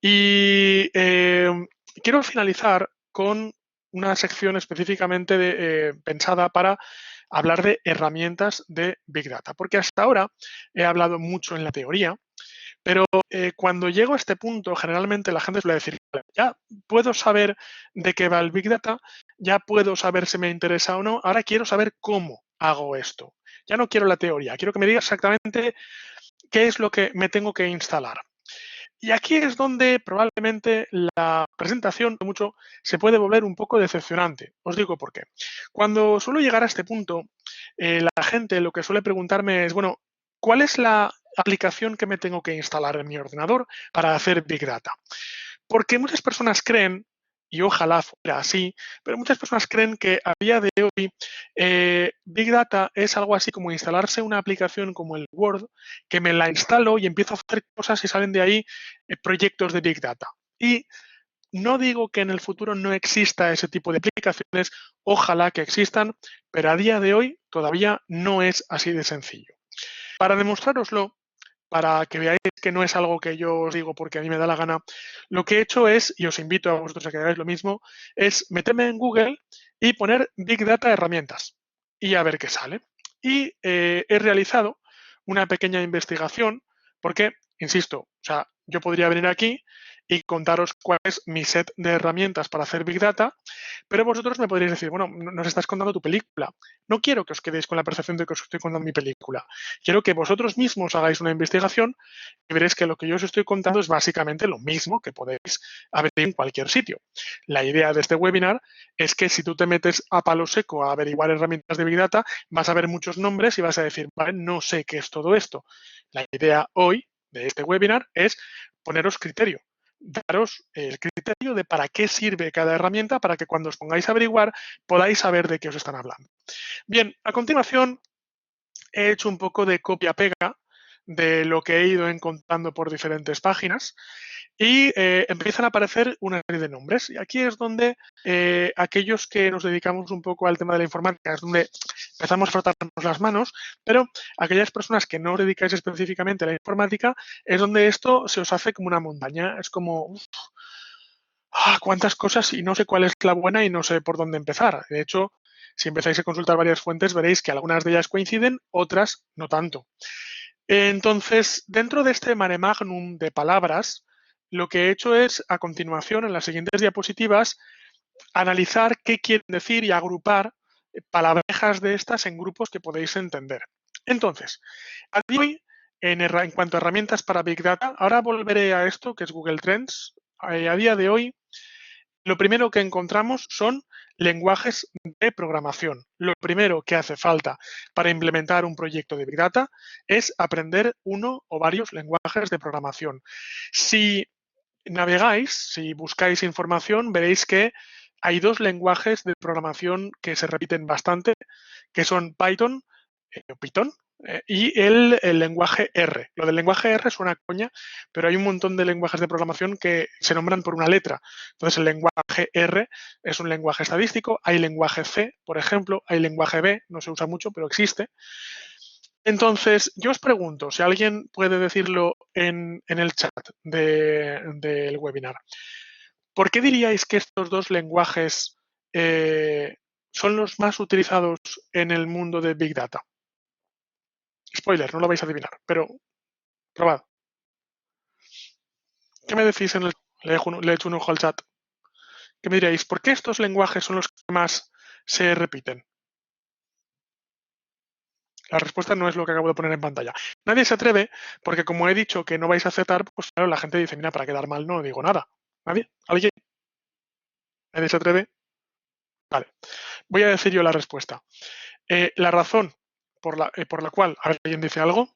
Speaker 1: y quiero finalizar con una sección específicamente pensada para hablar de herramientas de Big Data, porque hasta ahora he hablado mucho en la teoría, pero cuando llego a este punto, generalmente la gente suele decir, ya puedo saber de qué va el Big Data, ya puedo saber si me interesa o no, ahora quiero saber cómo hago esto. Ya no quiero la teoría, quiero que me diga exactamente qué es lo que me tengo que instalar. Y aquí es donde probablemente la presentación mucho se puede volver un poco decepcionante. Os digo por qué. Cuando suelo llegar a este punto, la gente lo que suele preguntarme es, bueno, ¿cuál es la aplicación que me tengo que instalar en mi ordenador para hacer Big Data? Porque muchas personas creen, y ojalá fuera así, pero muchas personas creen que a día de hoy Big Data es algo así como instalarse una aplicación como el Word, que me la instalo y empiezo a hacer cosas y salen de ahí proyectos de Big Data. Y no digo que en el futuro no exista ese tipo de aplicaciones, ojalá que existan, pero a día de hoy todavía no es así de sencillo. Para demostrároslo, para que veáis que no es algo que yo os digo porque a mí me da la gana, lo que he hecho es, y os invito a vosotros a que hagáis lo mismo, es meterme en Google y poner Big Data herramientas y a ver qué sale. Y he realizado una pequeña investigación porque, insisto, o sea, yo podría venir aquí y contaros cuál es mi set de herramientas para hacer Big Data, pero vosotros me podréis decir, bueno, nos estás contando tu película. No quiero que os quedéis con la percepción de que os estoy contando mi película. Quiero que vosotros mismos hagáis una investigación y veréis que lo que yo os estoy contando es básicamente lo mismo que podéis ver en cualquier sitio. La idea de este webinar es que si tú te metes a palo seco a averiguar herramientas de Big Data, vas a ver muchos nombres y vas a decir, vale, no sé qué es todo esto. La idea hoy de este webinar es poneros criterio, daros el criterio de para qué sirve cada herramienta para que cuando os pongáis a averiguar podáis saber de qué os están hablando. Bien, a continuación he hecho un poco de copia-pega de lo que he ido encontrando por diferentes páginas y empiezan a aparecer una serie de nombres. Y aquí es donde aquellos que nos dedicamos un poco al tema de la informática, es donde empezamos a frotarnos las manos, pero aquellas personas que no os dedicáis específicamente a la informática, es donde esto se os hace como una montaña. Es como, cuántas cosas y no sé cuál es la buena y no sé por dónde empezar. De hecho, si empezáis a consultar varias fuentes, veréis que algunas de ellas coinciden, otras no tanto. Entonces, dentro de este mare magnum de palabras, lo que he hecho es, a continuación, en las siguientes diapositivas, analizar qué quieren decir y agrupar palabrejas de estas en grupos que podéis entender. Entonces, a día de hoy, en cuanto a herramientas para Big Data, ahora volveré a esto, que es Google Trends. A día de hoy, lo primero que encontramos son lenguajes de programación. Lo primero que hace falta para implementar un proyecto de Big Data es aprender uno o varios lenguajes de programación. Si navegáis, si buscáis información, veréis que hay dos lenguajes de programación que se repiten bastante, que son Python, Python, y el lenguaje R. Lo del lenguaje R es una coña, pero hay un montón de lenguajes de programación que se nombran por una letra. Entonces, el lenguaje R es un lenguaje estadístico, hay lenguaje C, por ejemplo, hay lenguaje B, no se usa mucho, pero existe. Entonces, yo os pregunto, si alguien puede decirlo en el chat del webinar, ¿por qué diríais que estos dos lenguajes son los más utilizados en el mundo de Big Data? Spoiler, no lo vais a adivinar, pero probad. ¿Qué me decís en el le he hecho un ojo al chat? ¿Qué me diréis? ¿Por qué estos lenguajes son los que más se repiten? La respuesta no es lo que acabo de poner en pantalla. Nadie se atreve porque como he dicho que no vais a aceptar, pues claro, la gente dice, mira, para quedar mal no digo nada. ¿Nadie? ¿Alguien? ¿Nadie se atreve? Vale. Voy a decir yo la respuesta. La razón por la cual, a ver, ¿alguien dice algo?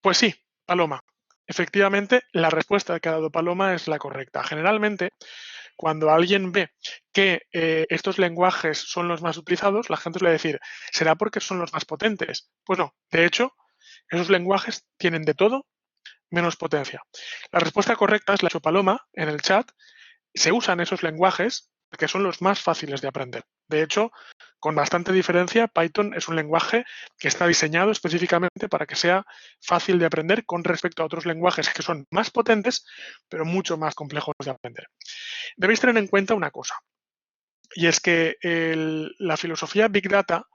Speaker 1: Pues sí, Paloma. Efectivamente, la respuesta que ha dado Paloma es la correcta. Generalmente, cuando alguien ve que estos lenguajes son los más utilizados, la gente suele decir, ¿será porque son los más potentes? Pues no, de hecho, esos lenguajes tienen de todo menos potencia. La respuesta correcta es la que ha hecho Paloma en el chat. Se usan esos lenguajes porque son los más fáciles de aprender. De hecho, con bastante diferencia, Python es un lenguaje que está diseñado específicamente para que sea fácil de aprender con respecto a otros lenguajes que son más potentes, pero mucho más complejos de aprender. Debéis tener en cuenta una cosa, y es que la filosofía Big Data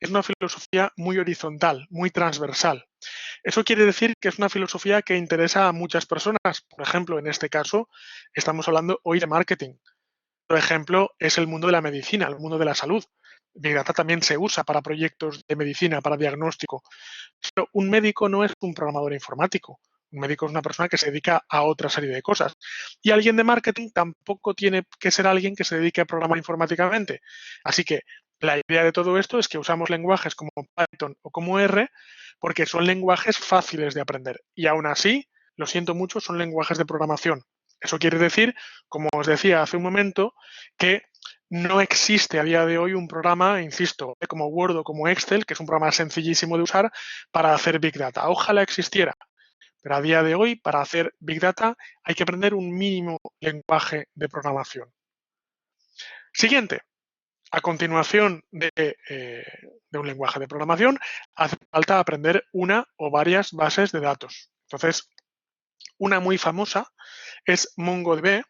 Speaker 1: es una filosofía muy horizontal, muy transversal. Eso quiere decir que es una filosofía que interesa a muchas personas. Por ejemplo, en este caso, estamos hablando hoy de marketing. Por ejemplo, es el mundo de la medicina, el mundo de la salud. Big Data también se usa para proyectos de medicina, para diagnóstico. Pero un médico no es un programador informático. Un médico es una persona que se dedica a otra serie de cosas. Y alguien de marketing tampoco tiene que ser alguien que se dedique a programar informáticamente. Así que la idea de todo esto es que usamos lenguajes como Python o como R porque son lenguajes fáciles de aprender. Y aún así, lo siento mucho, son lenguajes de programación. Eso quiere decir, como os decía hace un momento, que no existe a día de hoy un programa, insisto, como Word o como Excel, que es un programa sencillísimo de usar para hacer Big Data. Ojalá existiera, pero a día de hoy, para hacer Big Data, hay que aprender un mínimo lenguaje de programación. Siguiente. A continuación de un lenguaje de programación, hace falta aprender una o varias bases de datos. Entonces, una muy famosa es MongoDB.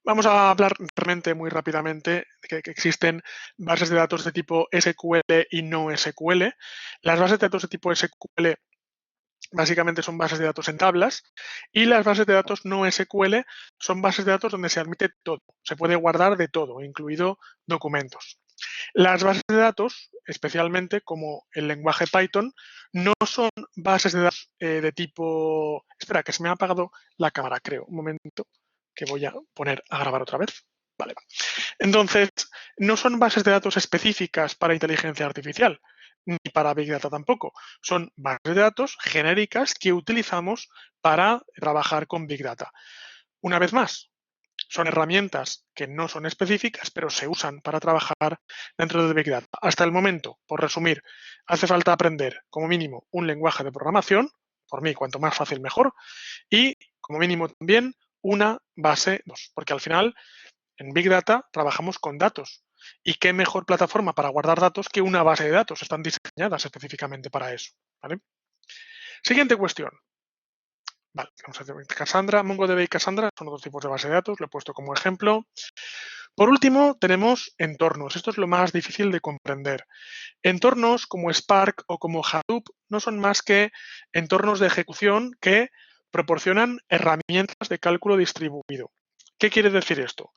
Speaker 1: Vamos a hablar realmente muy rápidamente de que existen bases de datos de tipo SQL y no SQL. Las bases de datos de tipo SQL básicamente son bases de datos en tablas y las bases de datos no SQL son bases de datos donde se admite todo, se puede guardar de todo, incluido documentos. Las bases de datos, especialmente como el lenguaje Python, no son bases de datos de tipo... Espera, que se me ha apagado la cámara, creo. Un momento, que voy a poner a grabar otra vez. Vale. Entonces, no son bases de datos específicas para inteligencia artificial, ni para Big Data tampoco. Son bases de datos genéricas que utilizamos para trabajar con Big Data. Una vez más, son herramientas que no son específicas, pero se usan para trabajar dentro de Big Data. Hasta el momento, por resumir, hace falta aprender como mínimo un lenguaje de programación, por mí, cuanto más fácil mejor, y como mínimo también una base, porque al final en Big Data trabajamos con datos. ¿Y qué mejor plataforma para guardar datos que una base de datos? Están diseñadas específicamente para eso. ¿Vale? Siguiente cuestión. Vale, vamos a hacer Cassandra. MongoDB y Cassandra son otros tipos de base de datos, lo he puesto como ejemplo. Por último, tenemos entornos. Esto es lo más difícil de comprender. Entornos como Spark o como Hadoop no son más que entornos de ejecución que proporcionan herramientas de cálculo distribuido. ¿Qué quiere decir esto?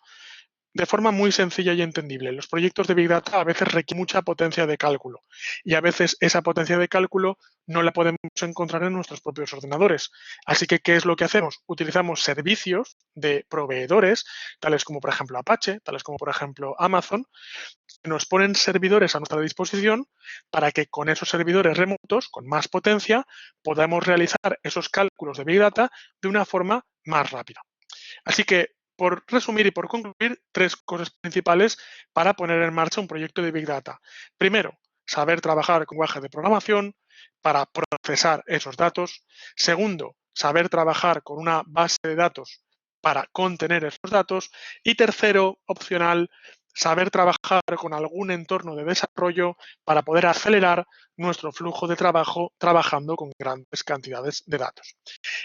Speaker 1: De forma muy sencilla y entendible, los proyectos de Big Data a veces requieren mucha potencia de cálculo y a veces esa potencia de cálculo no la podemos encontrar en nuestros propios ordenadores. Así que, ¿qué es lo que hacemos? Utilizamos servicios de proveedores, tales como por ejemplo Apache, tales como por ejemplo Amazon, que nos ponen servidores a nuestra disposición para que con esos servidores remotos, con más potencia, podamos realizar esos cálculos de Big Data de una forma más rápida. Así que, por resumir y por concluir, tres cosas principales para poner en marcha un proyecto de Big Data. Primero, saber trabajar con lenguaje de programación para procesar esos datos. Segundo, saber trabajar con una base de datos para contener esos datos. Y tercero, opcional, saber trabajar con algún entorno de desarrollo para poder acelerar nuestro flujo de trabajo trabajando con grandes cantidades de datos.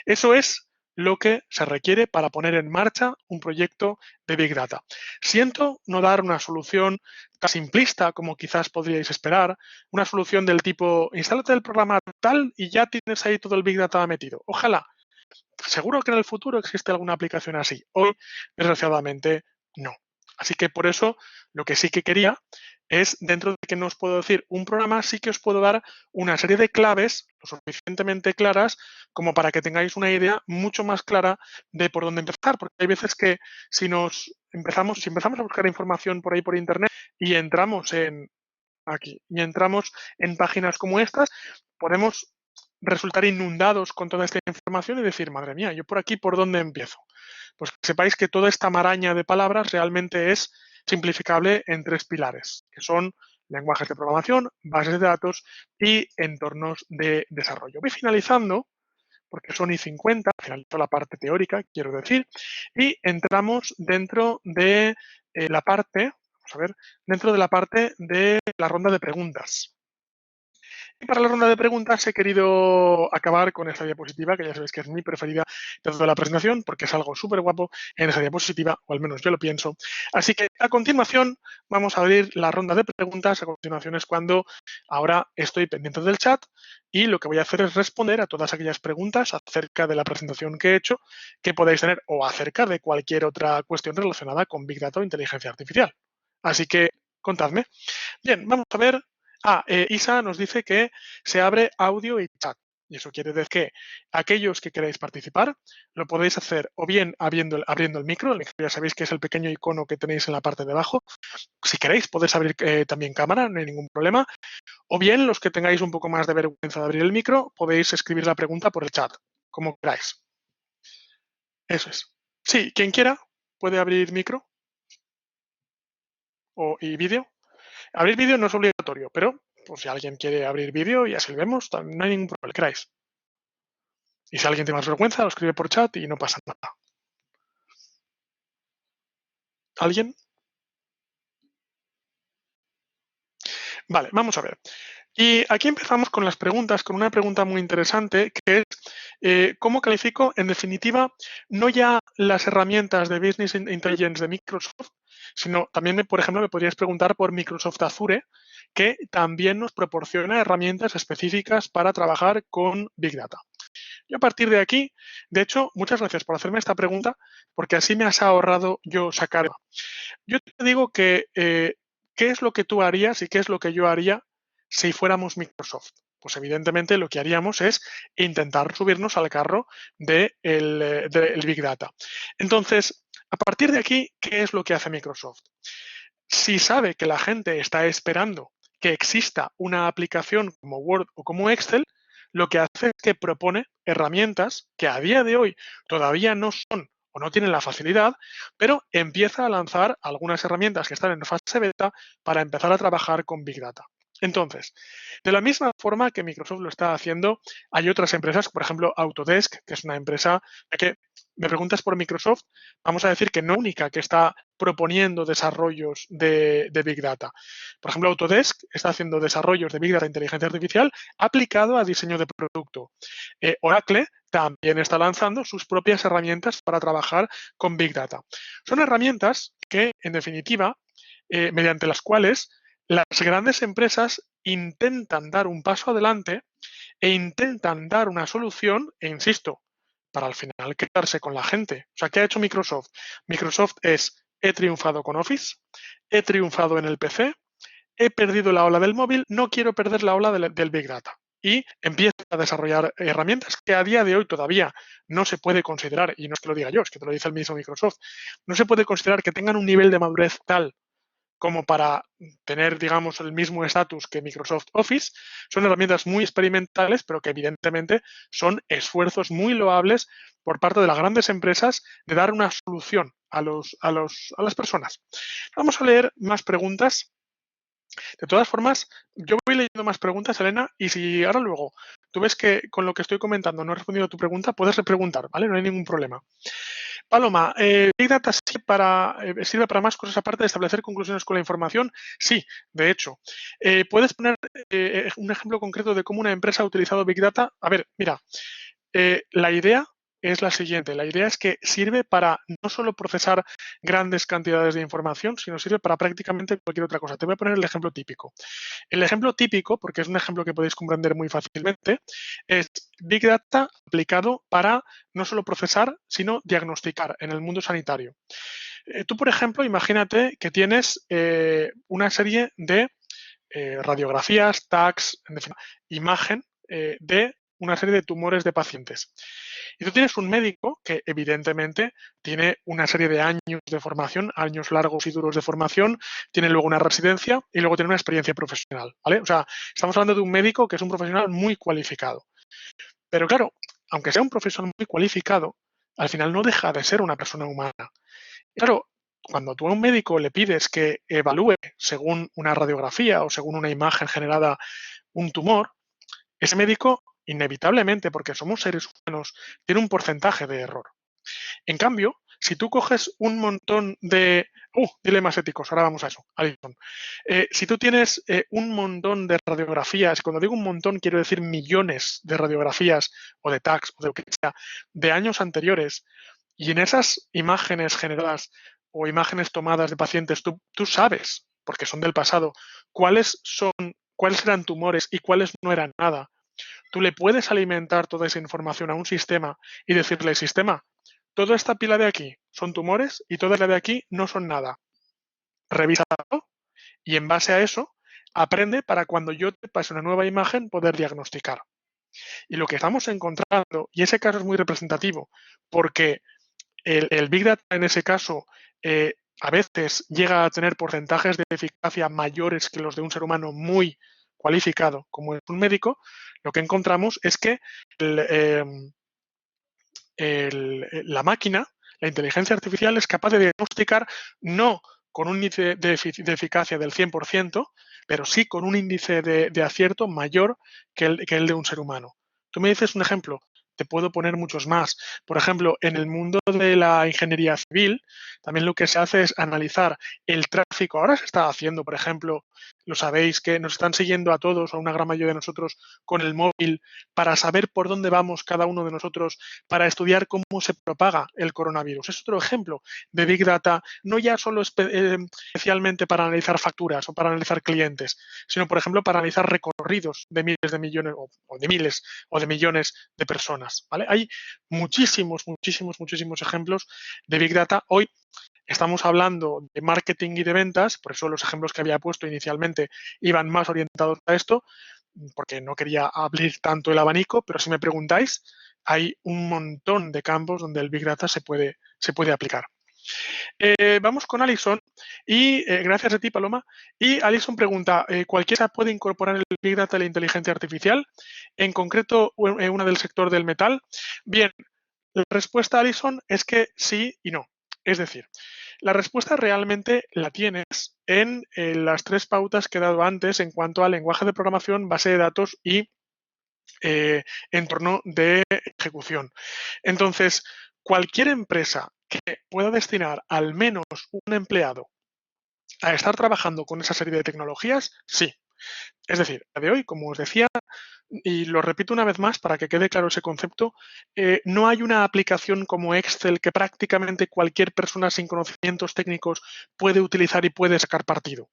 Speaker 1: Eso es lo que se requiere para poner en marcha un proyecto de Big Data. Siento no dar una solución tan simplista como quizás podríais esperar, una solución del tipo, instálate el programa tal y ya tienes ahí todo el Big Data metido. Ojalá. Seguro que en el futuro existe alguna aplicación así. Hoy, desgraciadamente, no. Así que por eso lo que sí que quería es, dentro de que no os puedo decir un programa, sí que os puedo dar una serie de claves lo suficientemente claras como para que tengáis una idea mucho más clara de por dónde empezar. Porque hay veces que si empezamos a buscar información por ahí por internet y entramos en aquí, y entramos en páginas como estas, podemos resultar inundados con toda esta información y decir, madre mía, ¿yo por aquí por dónde empiezo? Pues que sepáis que toda esta maraña de palabras realmente es simplificable en tres pilares, que son lenguajes de programación, bases de datos y entornos de desarrollo. Voy finalizando, porque son y 50, finalizó la parte teórica, quiero decir, y entramos dentro de la parte, vamos a ver, dentro de la parte de la ronda de preguntas. Y para la ronda de preguntas he querido acabar con esta diapositiva, que ya sabéis que es mi preferida de toda la presentación, porque es algo súper guapo en esa diapositiva, o al menos yo lo pienso. Así que a continuación vamos a abrir la ronda de preguntas. A continuación es cuando ahora estoy pendiente del chat y lo que voy a hacer es responder a todas aquellas preguntas acerca de la presentación que he hecho que podáis tener o acerca de cualquier otra cuestión relacionada con Big Data o inteligencia artificial. Así que contadme. Bien, vamos a ver. Isa nos dice que se abre audio y chat. Y eso quiere decir que aquellos que queráis participar lo podéis hacer o bien abriendo el micro ya sabéis que es el pequeño icono que tenéis en la parte de abajo. Si queréis podéis abrir también cámara, no hay ningún problema. O bien los que tengáis un poco más de vergüenza de abrir el micro, podéis escribir la pregunta por el chat, como queráis. Eso es. Sí, quien quiera puede abrir micro y vídeo. Abrir vídeo no es obligatorio, pero pues, si alguien quiere abrir vídeo y así lo vemos, no hay ningún problema, queráis. Y si alguien tiene más vergüenza, lo escribe por chat y no pasa nada. ¿Alguien? Vale, vamos a ver. Y aquí empezamos con las preguntas, con una pregunta muy interesante, que es ¿cómo califico, en definitiva, no ya las herramientas de Business Intelligence de Microsoft, sino también, por ejemplo, me podrías preguntar por Microsoft Azure, que también nos proporciona herramientas específicas para trabajar con Big Data? Y a partir de aquí, de hecho, muchas gracias por hacerme esta pregunta, porque así me has ahorrado yo sacar. Yo te digo que, ¿qué es lo que tú harías y qué es lo que yo haría si fuéramos Microsoft? Pues evidentemente lo que haríamos es intentar subirnos al carro del Big Data. Entonces, a partir de aquí, ¿qué es lo que hace Microsoft? Si sabe que la gente está esperando que exista una aplicación como Word o como Excel, lo que hace es que propone herramientas que a día de hoy todavía no son o no tienen la facilidad, pero empieza a lanzar algunas herramientas que están en fase beta para empezar a trabajar con Big Data. Entonces, de la misma forma que Microsoft lo está haciendo, hay otras empresas, por ejemplo, Autodesk, que es una empresa que me preguntas por Microsoft, vamos a decir que no es la única que está proponiendo desarrollos de Big Data. Por ejemplo, Autodesk está haciendo desarrollos de Big Data e inteligencia artificial aplicado a diseño de producto. Oracle también está lanzando sus propias herramientas para trabajar con Big Data. Son herramientas que, en definitiva, mediante las cuales las grandes empresas intentan dar un paso adelante e intentan dar una solución, e insisto, para al final quedarse con la gente. O sea, ¿qué ha hecho Microsoft? Microsoft he triunfado con Office, he triunfado en el PC, he perdido la ola del móvil, no quiero perder la ola del Big Data. Y empieza a desarrollar herramientas que a día de hoy todavía no se puede considerar, y no es que lo diga yo, es que te lo dice el mismo Microsoft, no se puede considerar que tengan un nivel de madurez tal como para tener, digamos, el mismo estatus que Microsoft Office. Son herramientas muy experimentales, pero que evidentemente son esfuerzos muy loables por parte de las grandes empresas de dar una solución a las personas. Vamos a leer más preguntas. De todas formas, yo voy leyendo más preguntas, Elena, y si ahora luego tú ves que con lo que estoy comentando no he respondido a tu pregunta, puedes repreguntar, ¿vale? No hay ningún problema. Paloma, ¿Big Data sirve para más cosas aparte de establecer conclusiones con la información? Sí, de hecho. ¿Puedes poner un ejemplo concreto de cómo una empresa ha utilizado Big Data? A ver, mira, la idea es la siguiente. La idea es que sirve para no solo procesar grandes cantidades de información, sino sirve para prácticamente cualquier otra cosa. Te voy a poner el ejemplo típico. El ejemplo típico, porque es un ejemplo que podéis comprender muy fácilmente, es Big Data aplicado para no solo procesar, sino diagnosticar en el mundo sanitario. Tú, por ejemplo, imagínate que tienes una serie de radiografías, tags, en definitiva, imagen de una serie de tumores de pacientes. Y tú tienes un médico que evidentemente tiene una serie de años de formación, años largos y duros de formación, tiene luego una residencia y luego tiene una experiencia profesional, ¿vale? O sea, estamos hablando de un médico que es un profesional muy cualificado. Pero claro, aunque sea un profesional muy cualificado, al final no deja de ser una persona humana. Y claro, cuando tú a un médico le pides que evalúe según una radiografía o según una imagen generada un tumor, ese médico, inevitablemente, porque somos seres humanos, tiene un porcentaje de error. En cambio, si tú coges un montón de... dilemas éticos, ahora vamos a eso, Alison. Si tú tienes un montón de radiografías, cuando digo un montón quiero decir millones de radiografías o de tags o de lo que sea, de años anteriores, y en esas imágenes generadas o imágenes tomadas de pacientes, tú sabes, porque son del pasado, cuáles eran tumores y cuáles no eran nada. Tú le puedes alimentar toda esa información a un sistema y decirle, sistema, toda esta pila de aquí son tumores y toda la de aquí no son nada. Revísalo y en base a eso aprende para cuando yo te pase una nueva imagen poder diagnosticar. Y lo que estamos encontrando, y ese caso es muy representativo, porque el Big Data en ese caso a veces llega a tener porcentajes de eficacia mayores que los de un ser humano muy cualificado, como es un médico, lo que encontramos es que la máquina, la inteligencia artificial, es capaz de diagnosticar no con un índice de eficacia del 100%, pero sí con un índice de acierto mayor que el de un ser humano. Tú me dices un ejemplo, te puedo poner muchos más. Por ejemplo, en el mundo de la ingeniería civil, también lo que se hace es analizar el tráfico. Ahora se está haciendo, por ejemplo, lo sabéis, que nos están siguiendo a todos, o a una gran mayoría de nosotros, con el móvil para saber por dónde vamos cada uno de nosotros, para estudiar cómo se propaga el coronavirus. Es otro ejemplo de Big Data, no ya solo especialmente para analizar facturas o para analizar clientes, sino, por ejemplo, para analizar recorridos de miles de millones o de miles o de millones de personas. ¿Vale? Hay muchísimos ejemplos de Big Data. Hoy estamos hablando de marketing y de ventas, por eso los ejemplos que había puesto inicialmente iban más orientados a esto, porque no quería abrir tanto el abanico, pero si me preguntáis, hay un montón de campos donde el Big Data se puede aplicar. Vamos con Alison y gracias a ti, Paloma. Y Alison pregunta, ¿cualquiera puede incorporar el Big Data a la inteligencia artificial? En concreto, una del sector del metal. Bien, la respuesta, Alison, es que sí y no. Es decir, la respuesta realmente la tienes en las tres pautas que he dado antes en cuanto al lenguaje de programación, base de datos y entorno de ejecución. Entonces, cualquier empresa que pueda destinar al menos un empleado a estar trabajando con esa serie de tecnologías, sí. Es decir, a día de hoy, como os decía, y lo repito una vez más para que quede claro ese concepto, no hay una aplicación como Excel que prácticamente cualquier persona sin conocimientos técnicos puede utilizar y puede sacar partido.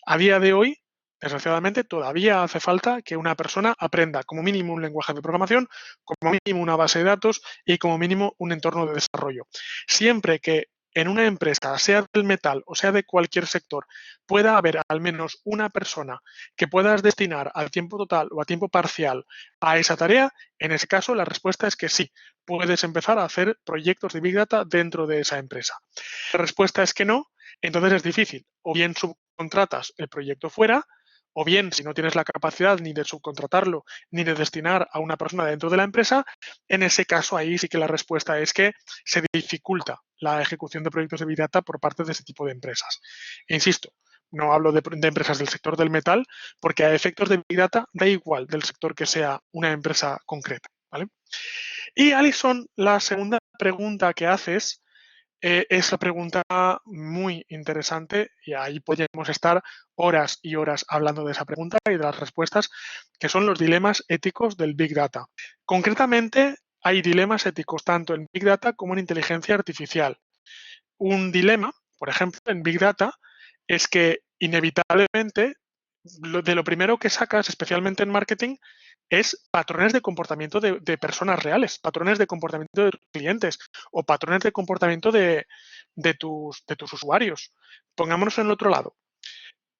Speaker 1: A día de hoy, desgraciadamente, todavía hace falta que una persona aprenda como mínimo un lenguaje de programación, como mínimo una base de datos y como mínimo un entorno de desarrollo. Siempre que en una empresa, sea del metal o sea de cualquier sector, pueda haber al menos una persona que puedas destinar al tiempo total o a tiempo parcial a esa tarea, en ese caso la respuesta es que sí, puedes empezar a hacer proyectos de Big Data dentro de esa empresa. La respuesta es que no, entonces es difícil. O bien subcontratas el proyecto fuera, o bien, si no tienes la capacidad ni de subcontratarlo ni de destinar a una persona dentro de la empresa, en ese caso ahí sí que la respuesta es que se dificulta la ejecución de proyectos de Big Data por parte de ese tipo de empresas. E insisto, no hablo de empresas del sector del metal, porque a efectos de Big Data da igual del sector que sea una empresa concreta. ¿Vale? Y Alison, la segunda pregunta que haces es la pregunta muy interesante y ahí podríamos estar horas y horas hablando de esa pregunta y de las respuestas, que son los dilemas éticos del Big Data. Concretamente, hay dilemas éticos tanto en Big Data como en inteligencia artificial. Un dilema, por ejemplo, en Big Data, es que inevitablemente de lo primero que sacas, especialmente en marketing, es patrones de comportamiento de personas reales, patrones de comportamiento de tus clientes o patrones de comportamiento de tus usuarios. Pongámonos en el otro lado.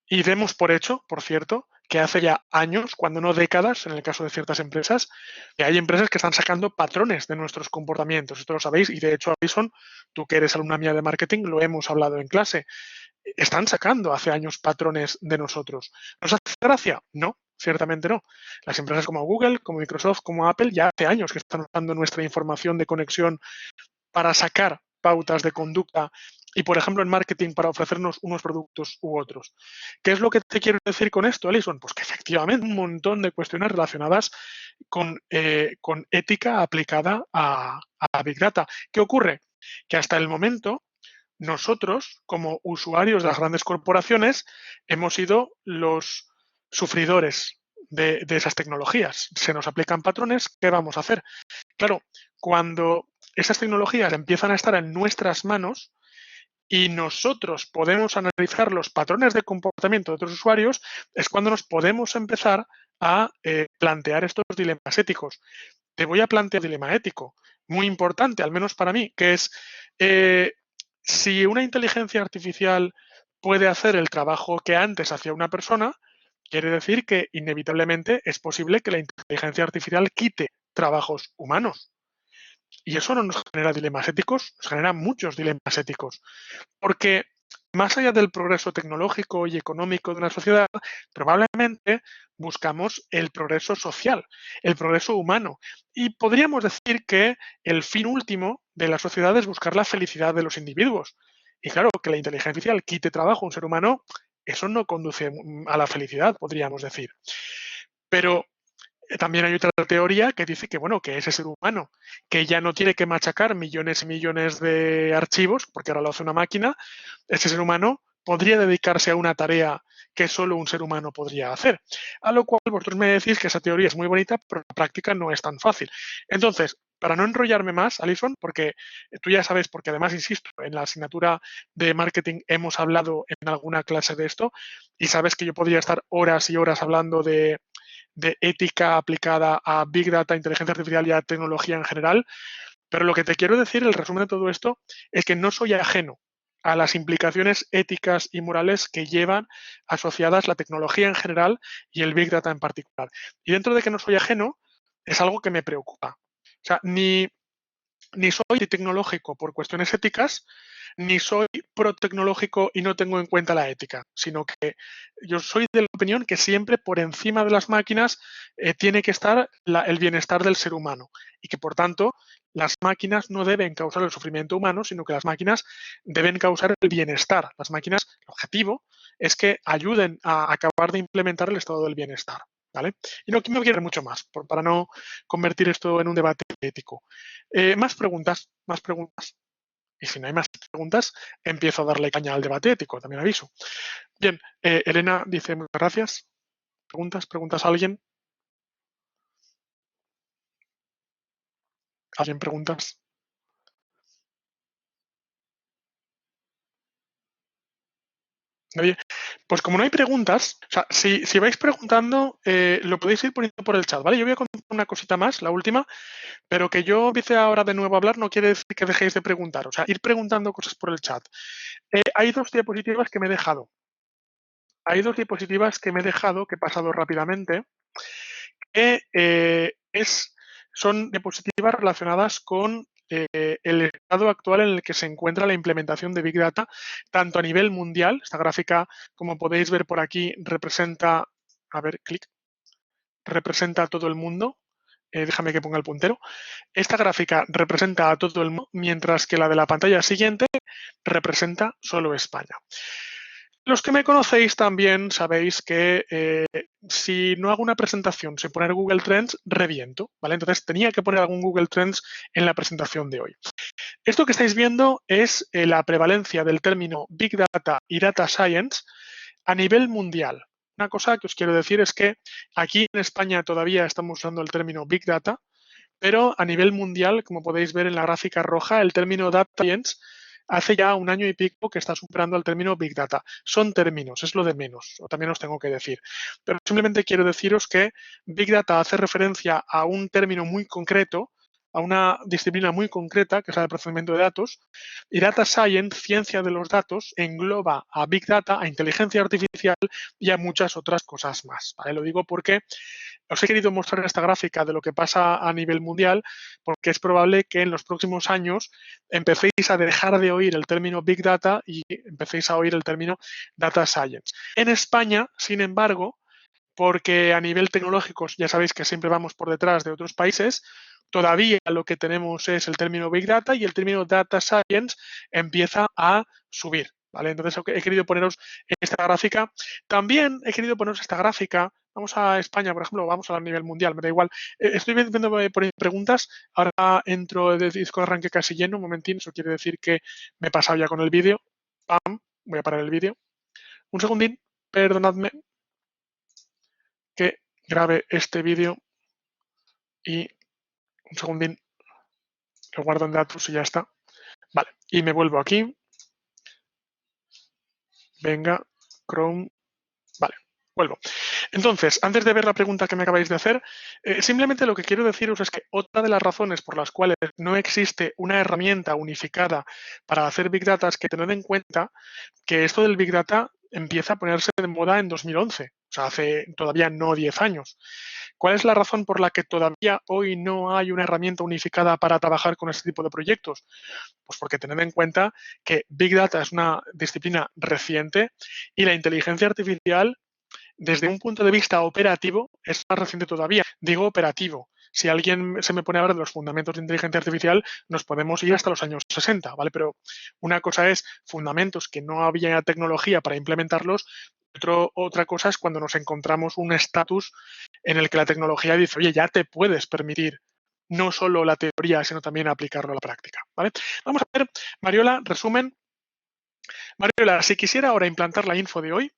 Speaker 1: Y demos por hecho, por cierto, que hace ya años, cuando no décadas, en el caso de ciertas empresas, que hay empresas que están sacando patrones de nuestros comportamientos. Esto lo sabéis y de hecho, Alison, tú que eres alumna mía de marketing, lo hemos hablado en clase. Están sacando hace años patrones de nosotros. ¿Nos hace gracia? No, ciertamente no. Las empresas como Google, como Microsoft, como Apple, ya hace años que están usando nuestra información de conexión para sacar pautas de conducta y, por ejemplo, en marketing para ofrecernos unos productos u otros. ¿Qué es lo que te quiero decir con esto, Alison? Pues que efectivamente un montón de cuestiones relacionadas con ética aplicada a Big Data. ¿Qué ocurre? Que hasta el momento nosotros, como usuarios de las grandes corporaciones, hemos sido los sufridores de esas tecnologías. Se nos aplican patrones, ¿qué vamos a hacer? Claro, cuando esas tecnologías empiezan a estar en nuestras manos y nosotros podemos analizar los patrones de comportamiento de otros usuarios, es cuando nos podemos empezar a plantear estos dilemas éticos. Te voy a plantear un dilema ético muy importante, al menos para mí, que es eh, si una inteligencia artificial puede hacer el trabajo que antes hacía una persona, quiere decir que inevitablemente es posible que la inteligencia artificial quite trabajos humanos. Y eso no nos genera dilemas éticos, nos genera muchos dilemas éticos. Porque más allá del progreso tecnológico y económico de una sociedad, probablemente buscamos el progreso social, el progreso humano. Y podríamos decir que el fin último de la sociedad es buscar la felicidad de los individuos. Y claro, que la inteligencia artificial quite trabajo a un ser humano, eso no conduce a la felicidad, podríamos decir. Pero también hay otra teoría que dice que, bueno, que ese ser humano, que ya no tiene que machacar millones y millones de archivos, porque ahora lo hace una máquina, ese ser humano podría dedicarse a una tarea que solo un ser humano podría hacer. A lo cual vosotros me decís que esa teoría es muy bonita, pero en la práctica no es tan fácil. Entonces, para no enrollarme más, Alison, porque tú ya sabes, porque además, insisto, en la asignatura de marketing hemos hablado en alguna clase de esto y sabes que yo podría estar horas y horas hablando de ética aplicada a Big Data, inteligencia artificial y a tecnología en general. Pero lo que te quiero decir, el resumen de todo esto, es que no soy ajeno a las implicaciones éticas y morales que llevan asociadas la tecnología en general y el Big Data en particular. Y dentro de que no soy ajeno, es algo que me preocupa. O sea, ni soy tecnológico por cuestiones éticas, ni soy pro-tecnológico y no tengo en cuenta la ética, sino que yo soy de la opinión que siempre por encima de las máquinas tiene que estar el bienestar del ser humano y que, por tanto, las máquinas no deben causar el sufrimiento humano, sino que las máquinas deben causar el bienestar. Las máquinas, el objetivo es que ayuden a acabar de implementar el estado del bienestar. ¿Vale? Y no quiero mucho más, para no convertir esto en un debate ético. Más preguntas, más preguntas. Y si no hay más preguntas, empiezo a darle caña al debate ético, también aviso. Bien, Elena dice muchas gracias. ¿Preguntas? ¿Preguntas a alguien? ¿Alguien preguntas? ¿Nadie? Pues como no hay preguntas, o sea, si vais preguntando, lo podéis ir poniendo por el chat, ¿vale? Yo voy a contar una cosita más, la última, pero que yo empiece ahora de nuevo a hablar no quiere decir que dejéis de preguntar, o sea, ir preguntando cosas por el chat. Hay dos diapositivas que me he dejado. Hay dos diapositivas que me he dejado, que he pasado rápidamente, que son diapositivas relacionadas con el estado actual en el que se encuentra la implementación de Big Data, tanto a nivel mundial. Esta gráfica, como podéis ver por aquí, representa, a ver, clic, representa a todo el mundo. Déjame que ponga el puntero. Esta gráfica representa a todo el mundo, mientras que la de la pantalla siguiente representa solo España. Los que me conocéis también sabéis que si no hago una presentación sin poner Google Trends, reviento, ¿vale? Entonces tenía que poner algún Google Trends en la presentación de hoy. Esto que estáis viendo es la prevalencia del término Big Data y Data Science a nivel mundial. Una cosa que os quiero decir es que aquí en España todavía estamos usando el término Big Data, pero a nivel mundial, como podéis ver en la gráfica roja, el término Data Science hace ya un año y pico que está superando al término Big Data. Son términos, es lo de menos, o también os tengo que decir. Pero simplemente quiero deciros que Big Data hace referencia a un término muy concreto a una disciplina muy concreta, que es la de procesamiento de datos, y Data Science, ciencia de los datos, engloba a Big Data, a inteligencia artificial y a muchas otras cosas más. ¿Vale? Lo digo porque os he querido mostrar esta gráfica de lo que pasa a nivel mundial, porque es probable que en los próximos años empecéis a dejar de oír el término Big Data y empecéis a oír el término Data Science. En España, sin embargo, porque a nivel tecnológico ya sabéis que siempre vamos por detrás de otros países, todavía lo que tenemos es el término Big Data y el término Data Science empieza a subir. ¿Vale? Entonces he querido poneros esta gráfica. También he querido poneros esta gráfica. Vamos a España, por ejemplo, vamos a nivel mundial, me da igual. Estoy viendo por ahí preguntas. Ahora entro de disco arranque casi lleno, un momentín. Eso quiere decir que me he pasado ya con el vídeo. ¡Pam! Voy a parar el vídeo. Un segundín, perdonadme que grabe este vídeo y un segundín lo guardo en datos y ya está. Vale, y me vuelvo aquí. Venga, Chrome. Vale, vuelvo. Entonces, antes de ver la pregunta que me acabáis de hacer, simplemente lo que quiero deciros es que otra de las razones por las cuales no existe una herramienta unificada para hacer Big Data es que tened en cuenta que esto del Big Data empieza a ponerse de moda en 2011, o sea, hace todavía no 10 años. ¿Cuál es la razón por la que todavía hoy no hay una herramienta unificada para trabajar con este tipo de proyectos? Pues porque tened en cuenta que Big Data es una disciplina reciente y la inteligencia artificial, desde un punto de vista operativo, es más reciente todavía. Digo operativo. Si alguien se me pone a hablar de los fundamentos de inteligencia artificial, nos podemos ir hasta los años 60, ¿vale? Pero una cosa es fundamentos que no había tecnología para implementarlos, otra cosa es cuando nos encontramos un estatus en el que la tecnología dice, oye, ya te puedes permitir no solo la teoría, sino también aplicarlo a la práctica, ¿vale? Vamos a ver, Mariola, resumen. Mariola, si quisiera ahora implantar la info de hoy,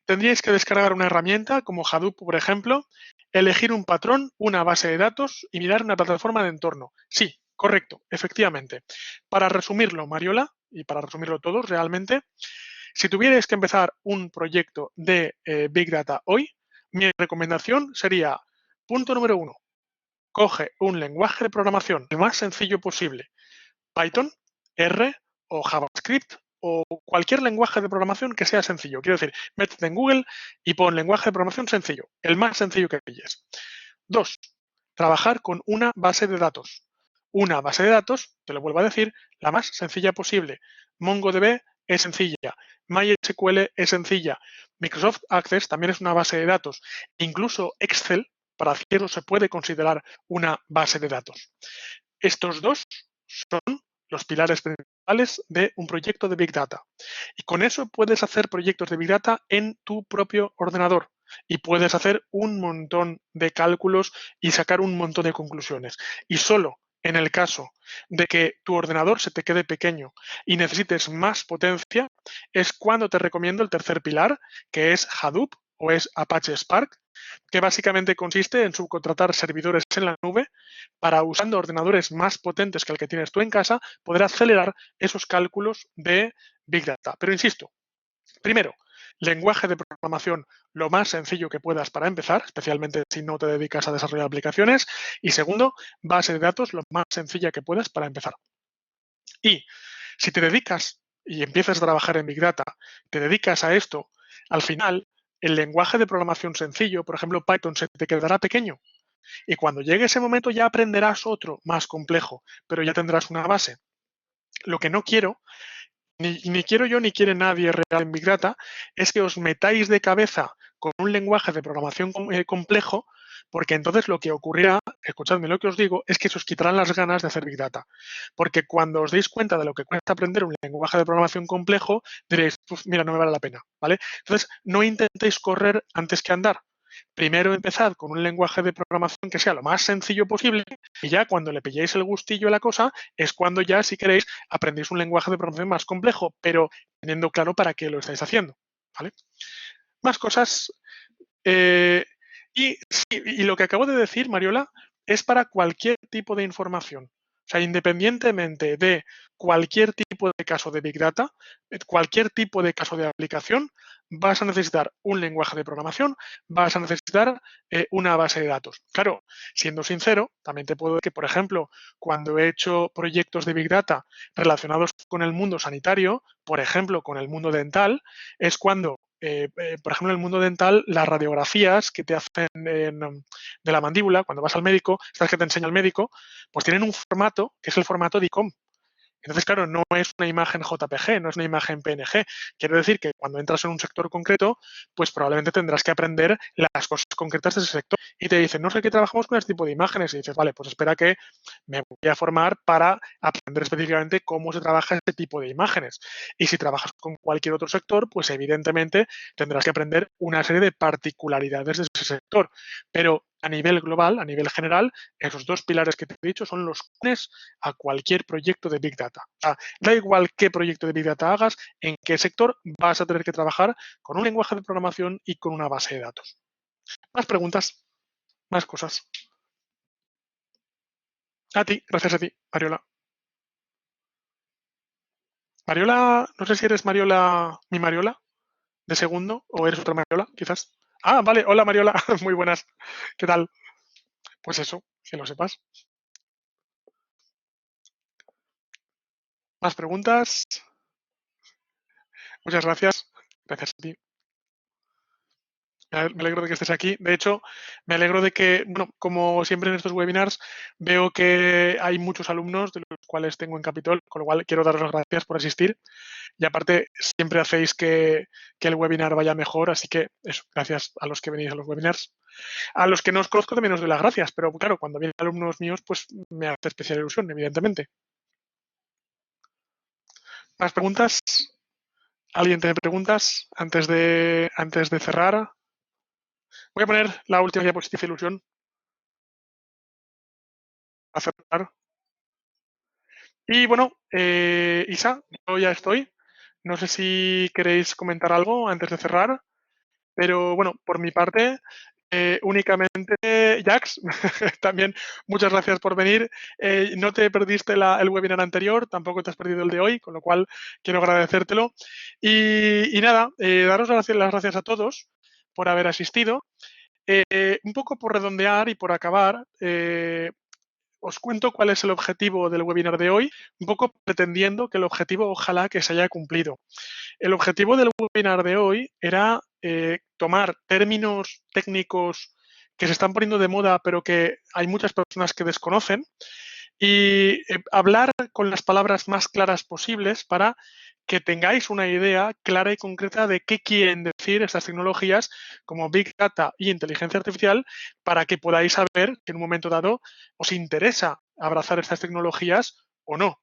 Speaker 1: tendríais que descargar una herramienta como Hadoop, por ejemplo, elegir un patrón, una base de datos y mirar una plataforma de entorno. Sí, correcto, efectivamente. Para resumirlo, Mariola, y para resumirlo todos realmente, si tuvierais que empezar un proyecto de Big Data hoy, mi recomendación sería, punto número 1, coge un lenguaje de programación lo más sencillo posible. Python, R o JavaScript o cualquier lenguaje de programación que sea sencillo. Quiero decir, métete en Google y pon lenguaje de programación sencillo, el más sencillo que pilles. 2, trabajar con una base de datos. Una base de datos, te lo vuelvo a decir, la más sencilla posible. MongoDB es sencilla, MySQL es sencilla, Microsoft Access también es una base de datos. Incluso Excel, para hacerlo, se puede considerar una base de datos. Estos dos son los pilares principales de un proyecto de Big Data. Y con eso puedes hacer proyectos de Big Data en tu propio ordenador y puedes hacer un montón de cálculos y sacar un montón de conclusiones. Y solo en el caso de que tu ordenador se te quede pequeño y necesites más potencia, es cuando te recomiendo el tercer pilar, que es Hadoop o es Apache Spark, que básicamente consiste en subcontratar servidores en la nube para, usando ordenadores más potentes que el que tienes tú en casa, poder acelerar esos cálculos de Big Data. Pero insisto, primero, lenguaje de programación lo más sencillo que puedas para empezar, especialmente si no te dedicas a desarrollar aplicaciones. Y segundo, base de datos lo más sencilla que puedas para empezar. Y si te dedicas y empiezas a trabajar en Big Data, te dedicas a esto, al final, el lenguaje de programación sencillo, por ejemplo Python, se te quedará pequeño. Y cuando llegue ese momento ya aprenderás otro más complejo, pero ya tendrás una base. Lo que no quiero, ni quiero yo ni quiere nadie real en Big Data, es que os metáis de cabeza con un lenguaje de programación complejo, porque entonces lo que ocurrirá, escuchadme lo que os digo, es que se os quitarán las ganas de hacer Big Data. Porque cuando os deis cuenta de lo que cuesta aprender un lenguaje de programación complejo, diréis, mira, no me vale la pena, ¿vale? Entonces, no intentéis correr antes que andar. Primero empezad con un lenguaje de programación que sea lo más sencillo posible y ya cuando le pilléis el gustillo a la cosa es cuando ya, si queréis, aprendéis un lenguaje de programación más complejo, pero teniendo claro para qué lo estáis haciendo. ¿Vale? Más cosas. Y lo que acabo de decir, Mariola, es para cualquier tipo de información. O sea, independientemente de cualquier tipo de caso de Big Data, cualquier tipo de caso de aplicación, vas a necesitar un lenguaje de programación, vas a necesitar una base de datos. Claro, siendo sincero, también te puedo decir que, por ejemplo, cuando he hecho proyectos de Big Data relacionados con el mundo sanitario, por ejemplo, con el mundo dental, es cuando, por ejemplo, en el mundo dental, las radiografías que te hacen de la mandíbula, cuando vas al médico, estas que te enseña el médico, pues tienen un formato que es el formato DICOM. Entonces, claro, no es una imagen JPG, no es una imagen PNG. Quiero decir que cuando entras en un sector concreto, pues probablemente tendrás que aprender las cosas concretas de ese sector. Y te dicen, no sé qué trabajamos con este tipo de imágenes. Y dices, vale, pues espera que me voy a formar para aprender específicamente cómo se trabaja este tipo de imágenes. Y si trabajas con cualquier otro sector, pues evidentemente tendrás que aprender una serie de particularidades de ese sector. Pero a nivel global, a nivel general, esos dos pilares que te he dicho son los comunes a cualquier proyecto de Big Data. O sea, da igual qué proyecto de Big Data hagas, en qué sector vas a tener que trabajar con un lenguaje de programación y con una base de datos. Más preguntas, más cosas. A ti, gracias a ti, Mariola. Mariola, no sé si eres Mariola, mi Mariola, de segundo, o eres otra Mariola, quizás. Ah, vale, hola Mariola, muy buenas. ¿Qué tal? Pues eso, que lo sepas. Más preguntas. Muchas gracias. Gracias a ti. Me alegro de que estés aquí. De hecho, me alegro de que, bueno, como siempre en estos webinars, veo que hay muchos alumnos de los cuales tengo en Capitol, con lo cual quiero daros las gracias por asistir. Y aparte, siempre hacéis que el webinar vaya mejor, así que eso, gracias a los que venís a los webinars. A los que no os conozco también os doy las gracias, pero claro, cuando vienen alumnos míos, pues me hace especial ilusión, evidentemente. ¿Más preguntas? ¿Alguien tiene preguntas antes de cerrar? Voy a poner la última diapositiva de ilusión a cerrar. Y bueno, Isa, yo ya estoy. No sé si queréis comentar algo antes de cerrar, pero bueno, por mi parte, únicamente, Jax, también muchas gracias por venir. No te perdiste el webinar anterior, tampoco te has perdido el de hoy, con lo cual quiero agradecértelo. Y nada, daros las gracias a todos por haber asistido. Un poco por redondear y por acabar, os cuento cuál es el objetivo del webinar de hoy, un poco pretendiendo que el objetivo ojalá que se haya cumplido. El objetivo del webinar de hoy era tomar términos técnicos que se están poniendo de moda, pero que hay muchas personas que desconocen, y hablar con las palabras más claras posibles para que tengáis una idea clara y concreta de qué quieren decir estas tecnologías como Big Data y inteligencia artificial, para que podáis saber que en un momento dado os interesa abrazar estas tecnologías o no.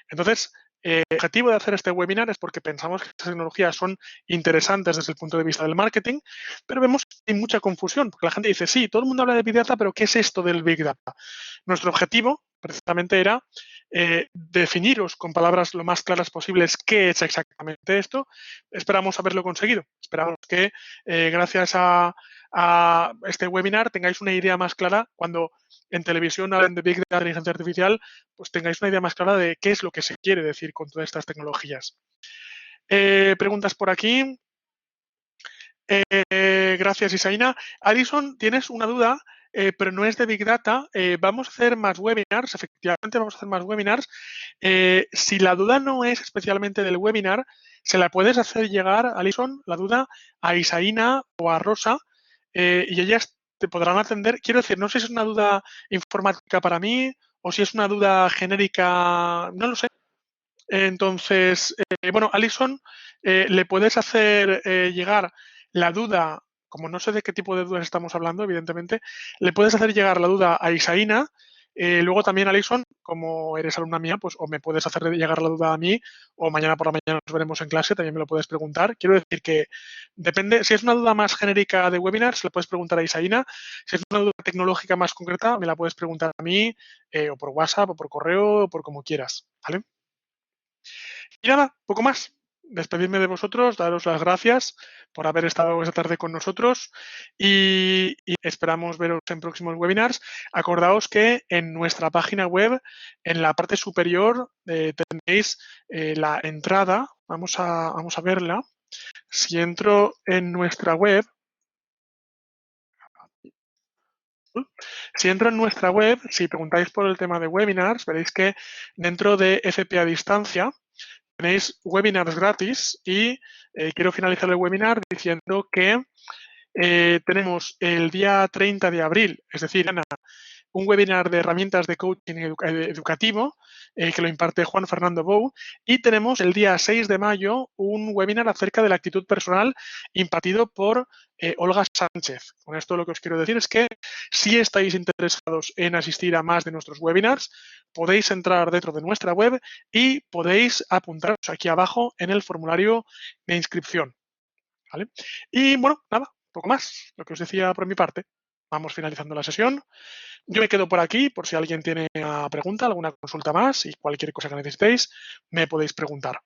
Speaker 1: Entonces, el objetivo de hacer este webinar es porque pensamos que estas tecnologías son interesantes desde el punto de vista del marketing, pero vemos que hay mucha confusión, porque la gente dice, sí, todo el mundo habla de Big Data, pero ¿qué es esto del Big Data? Nuestro objetivo precisamente era definiros con palabras lo más claras posibles qué es exactamente esto. Esperamos haberlo conseguido. Esperamos que gracias a este webinar tengáis una idea más clara cuando en televisión hablan de Big Data, inteligencia artificial, pues tengáis una idea más clara de qué es lo que se quiere decir con todas estas tecnologías. Preguntas por aquí. Gracias, Isaína. Alison, tienes una duda, pero no es de Big Data. Vamos a hacer más webinars, efectivamente vamos a hacer más webinars. Si la duda no es especialmente del webinar, se la puedes hacer llegar, Alison, la duda a Isaína o a Rosa, y ellas te podrán atender. Quiero decir, no sé si es una duda informática para mí o si es una duda genérica, no lo sé. Entonces, bueno, Alison, le puedes hacer llegar la duda, como no sé de qué tipo de dudas estamos hablando, evidentemente, le puedes hacer llegar la duda a Isaína. Luego también, Alison, como eres alumna mía, pues o me puedes hacer llegar la duda a mí o mañana por la mañana nos veremos en clase, también me lo puedes preguntar. Quiero decir que depende, si es una duda más genérica de webinars, le puedes preguntar a Isaína. Si es una duda tecnológica más concreta, me la puedes preguntar a mí o por WhatsApp o por correo o por como quieras, ¿vale? Y nada, poco más. despedirme de vosotros, daros las gracias por haber estado esta tarde con nosotros y esperamos veros en próximos webinars. Acordaos que en nuestra página web, en la parte superior, tenéis la entrada. Vamos a verla. Si entro en nuestra web, si preguntáis por el tema de webinars, veréis que dentro de FP a distancia tenéis webinars gratis y quiero finalizar el webinar diciendo que tenemos el día 30 de abril, es decir, un webinar de herramientas de coaching educativo que lo imparte Juan Fernando Bou, y tenemos el día 6 de mayo un webinar acerca de la actitud personal impartido por Olga Sánchez. Con esto lo que os quiero decir es que si estáis interesados en asistir a más de nuestros webinars, podéis entrar dentro de nuestra web y podéis apuntaros aquí abajo en el formulario de inscripción. ¿Vale? Y bueno, nada, poco más, lo que os decía por mi parte. Vamos finalizando la sesión. Yo me quedo por aquí por si alguien tiene una pregunta, alguna consulta más y cualquier cosa que necesitéis, me podéis preguntar.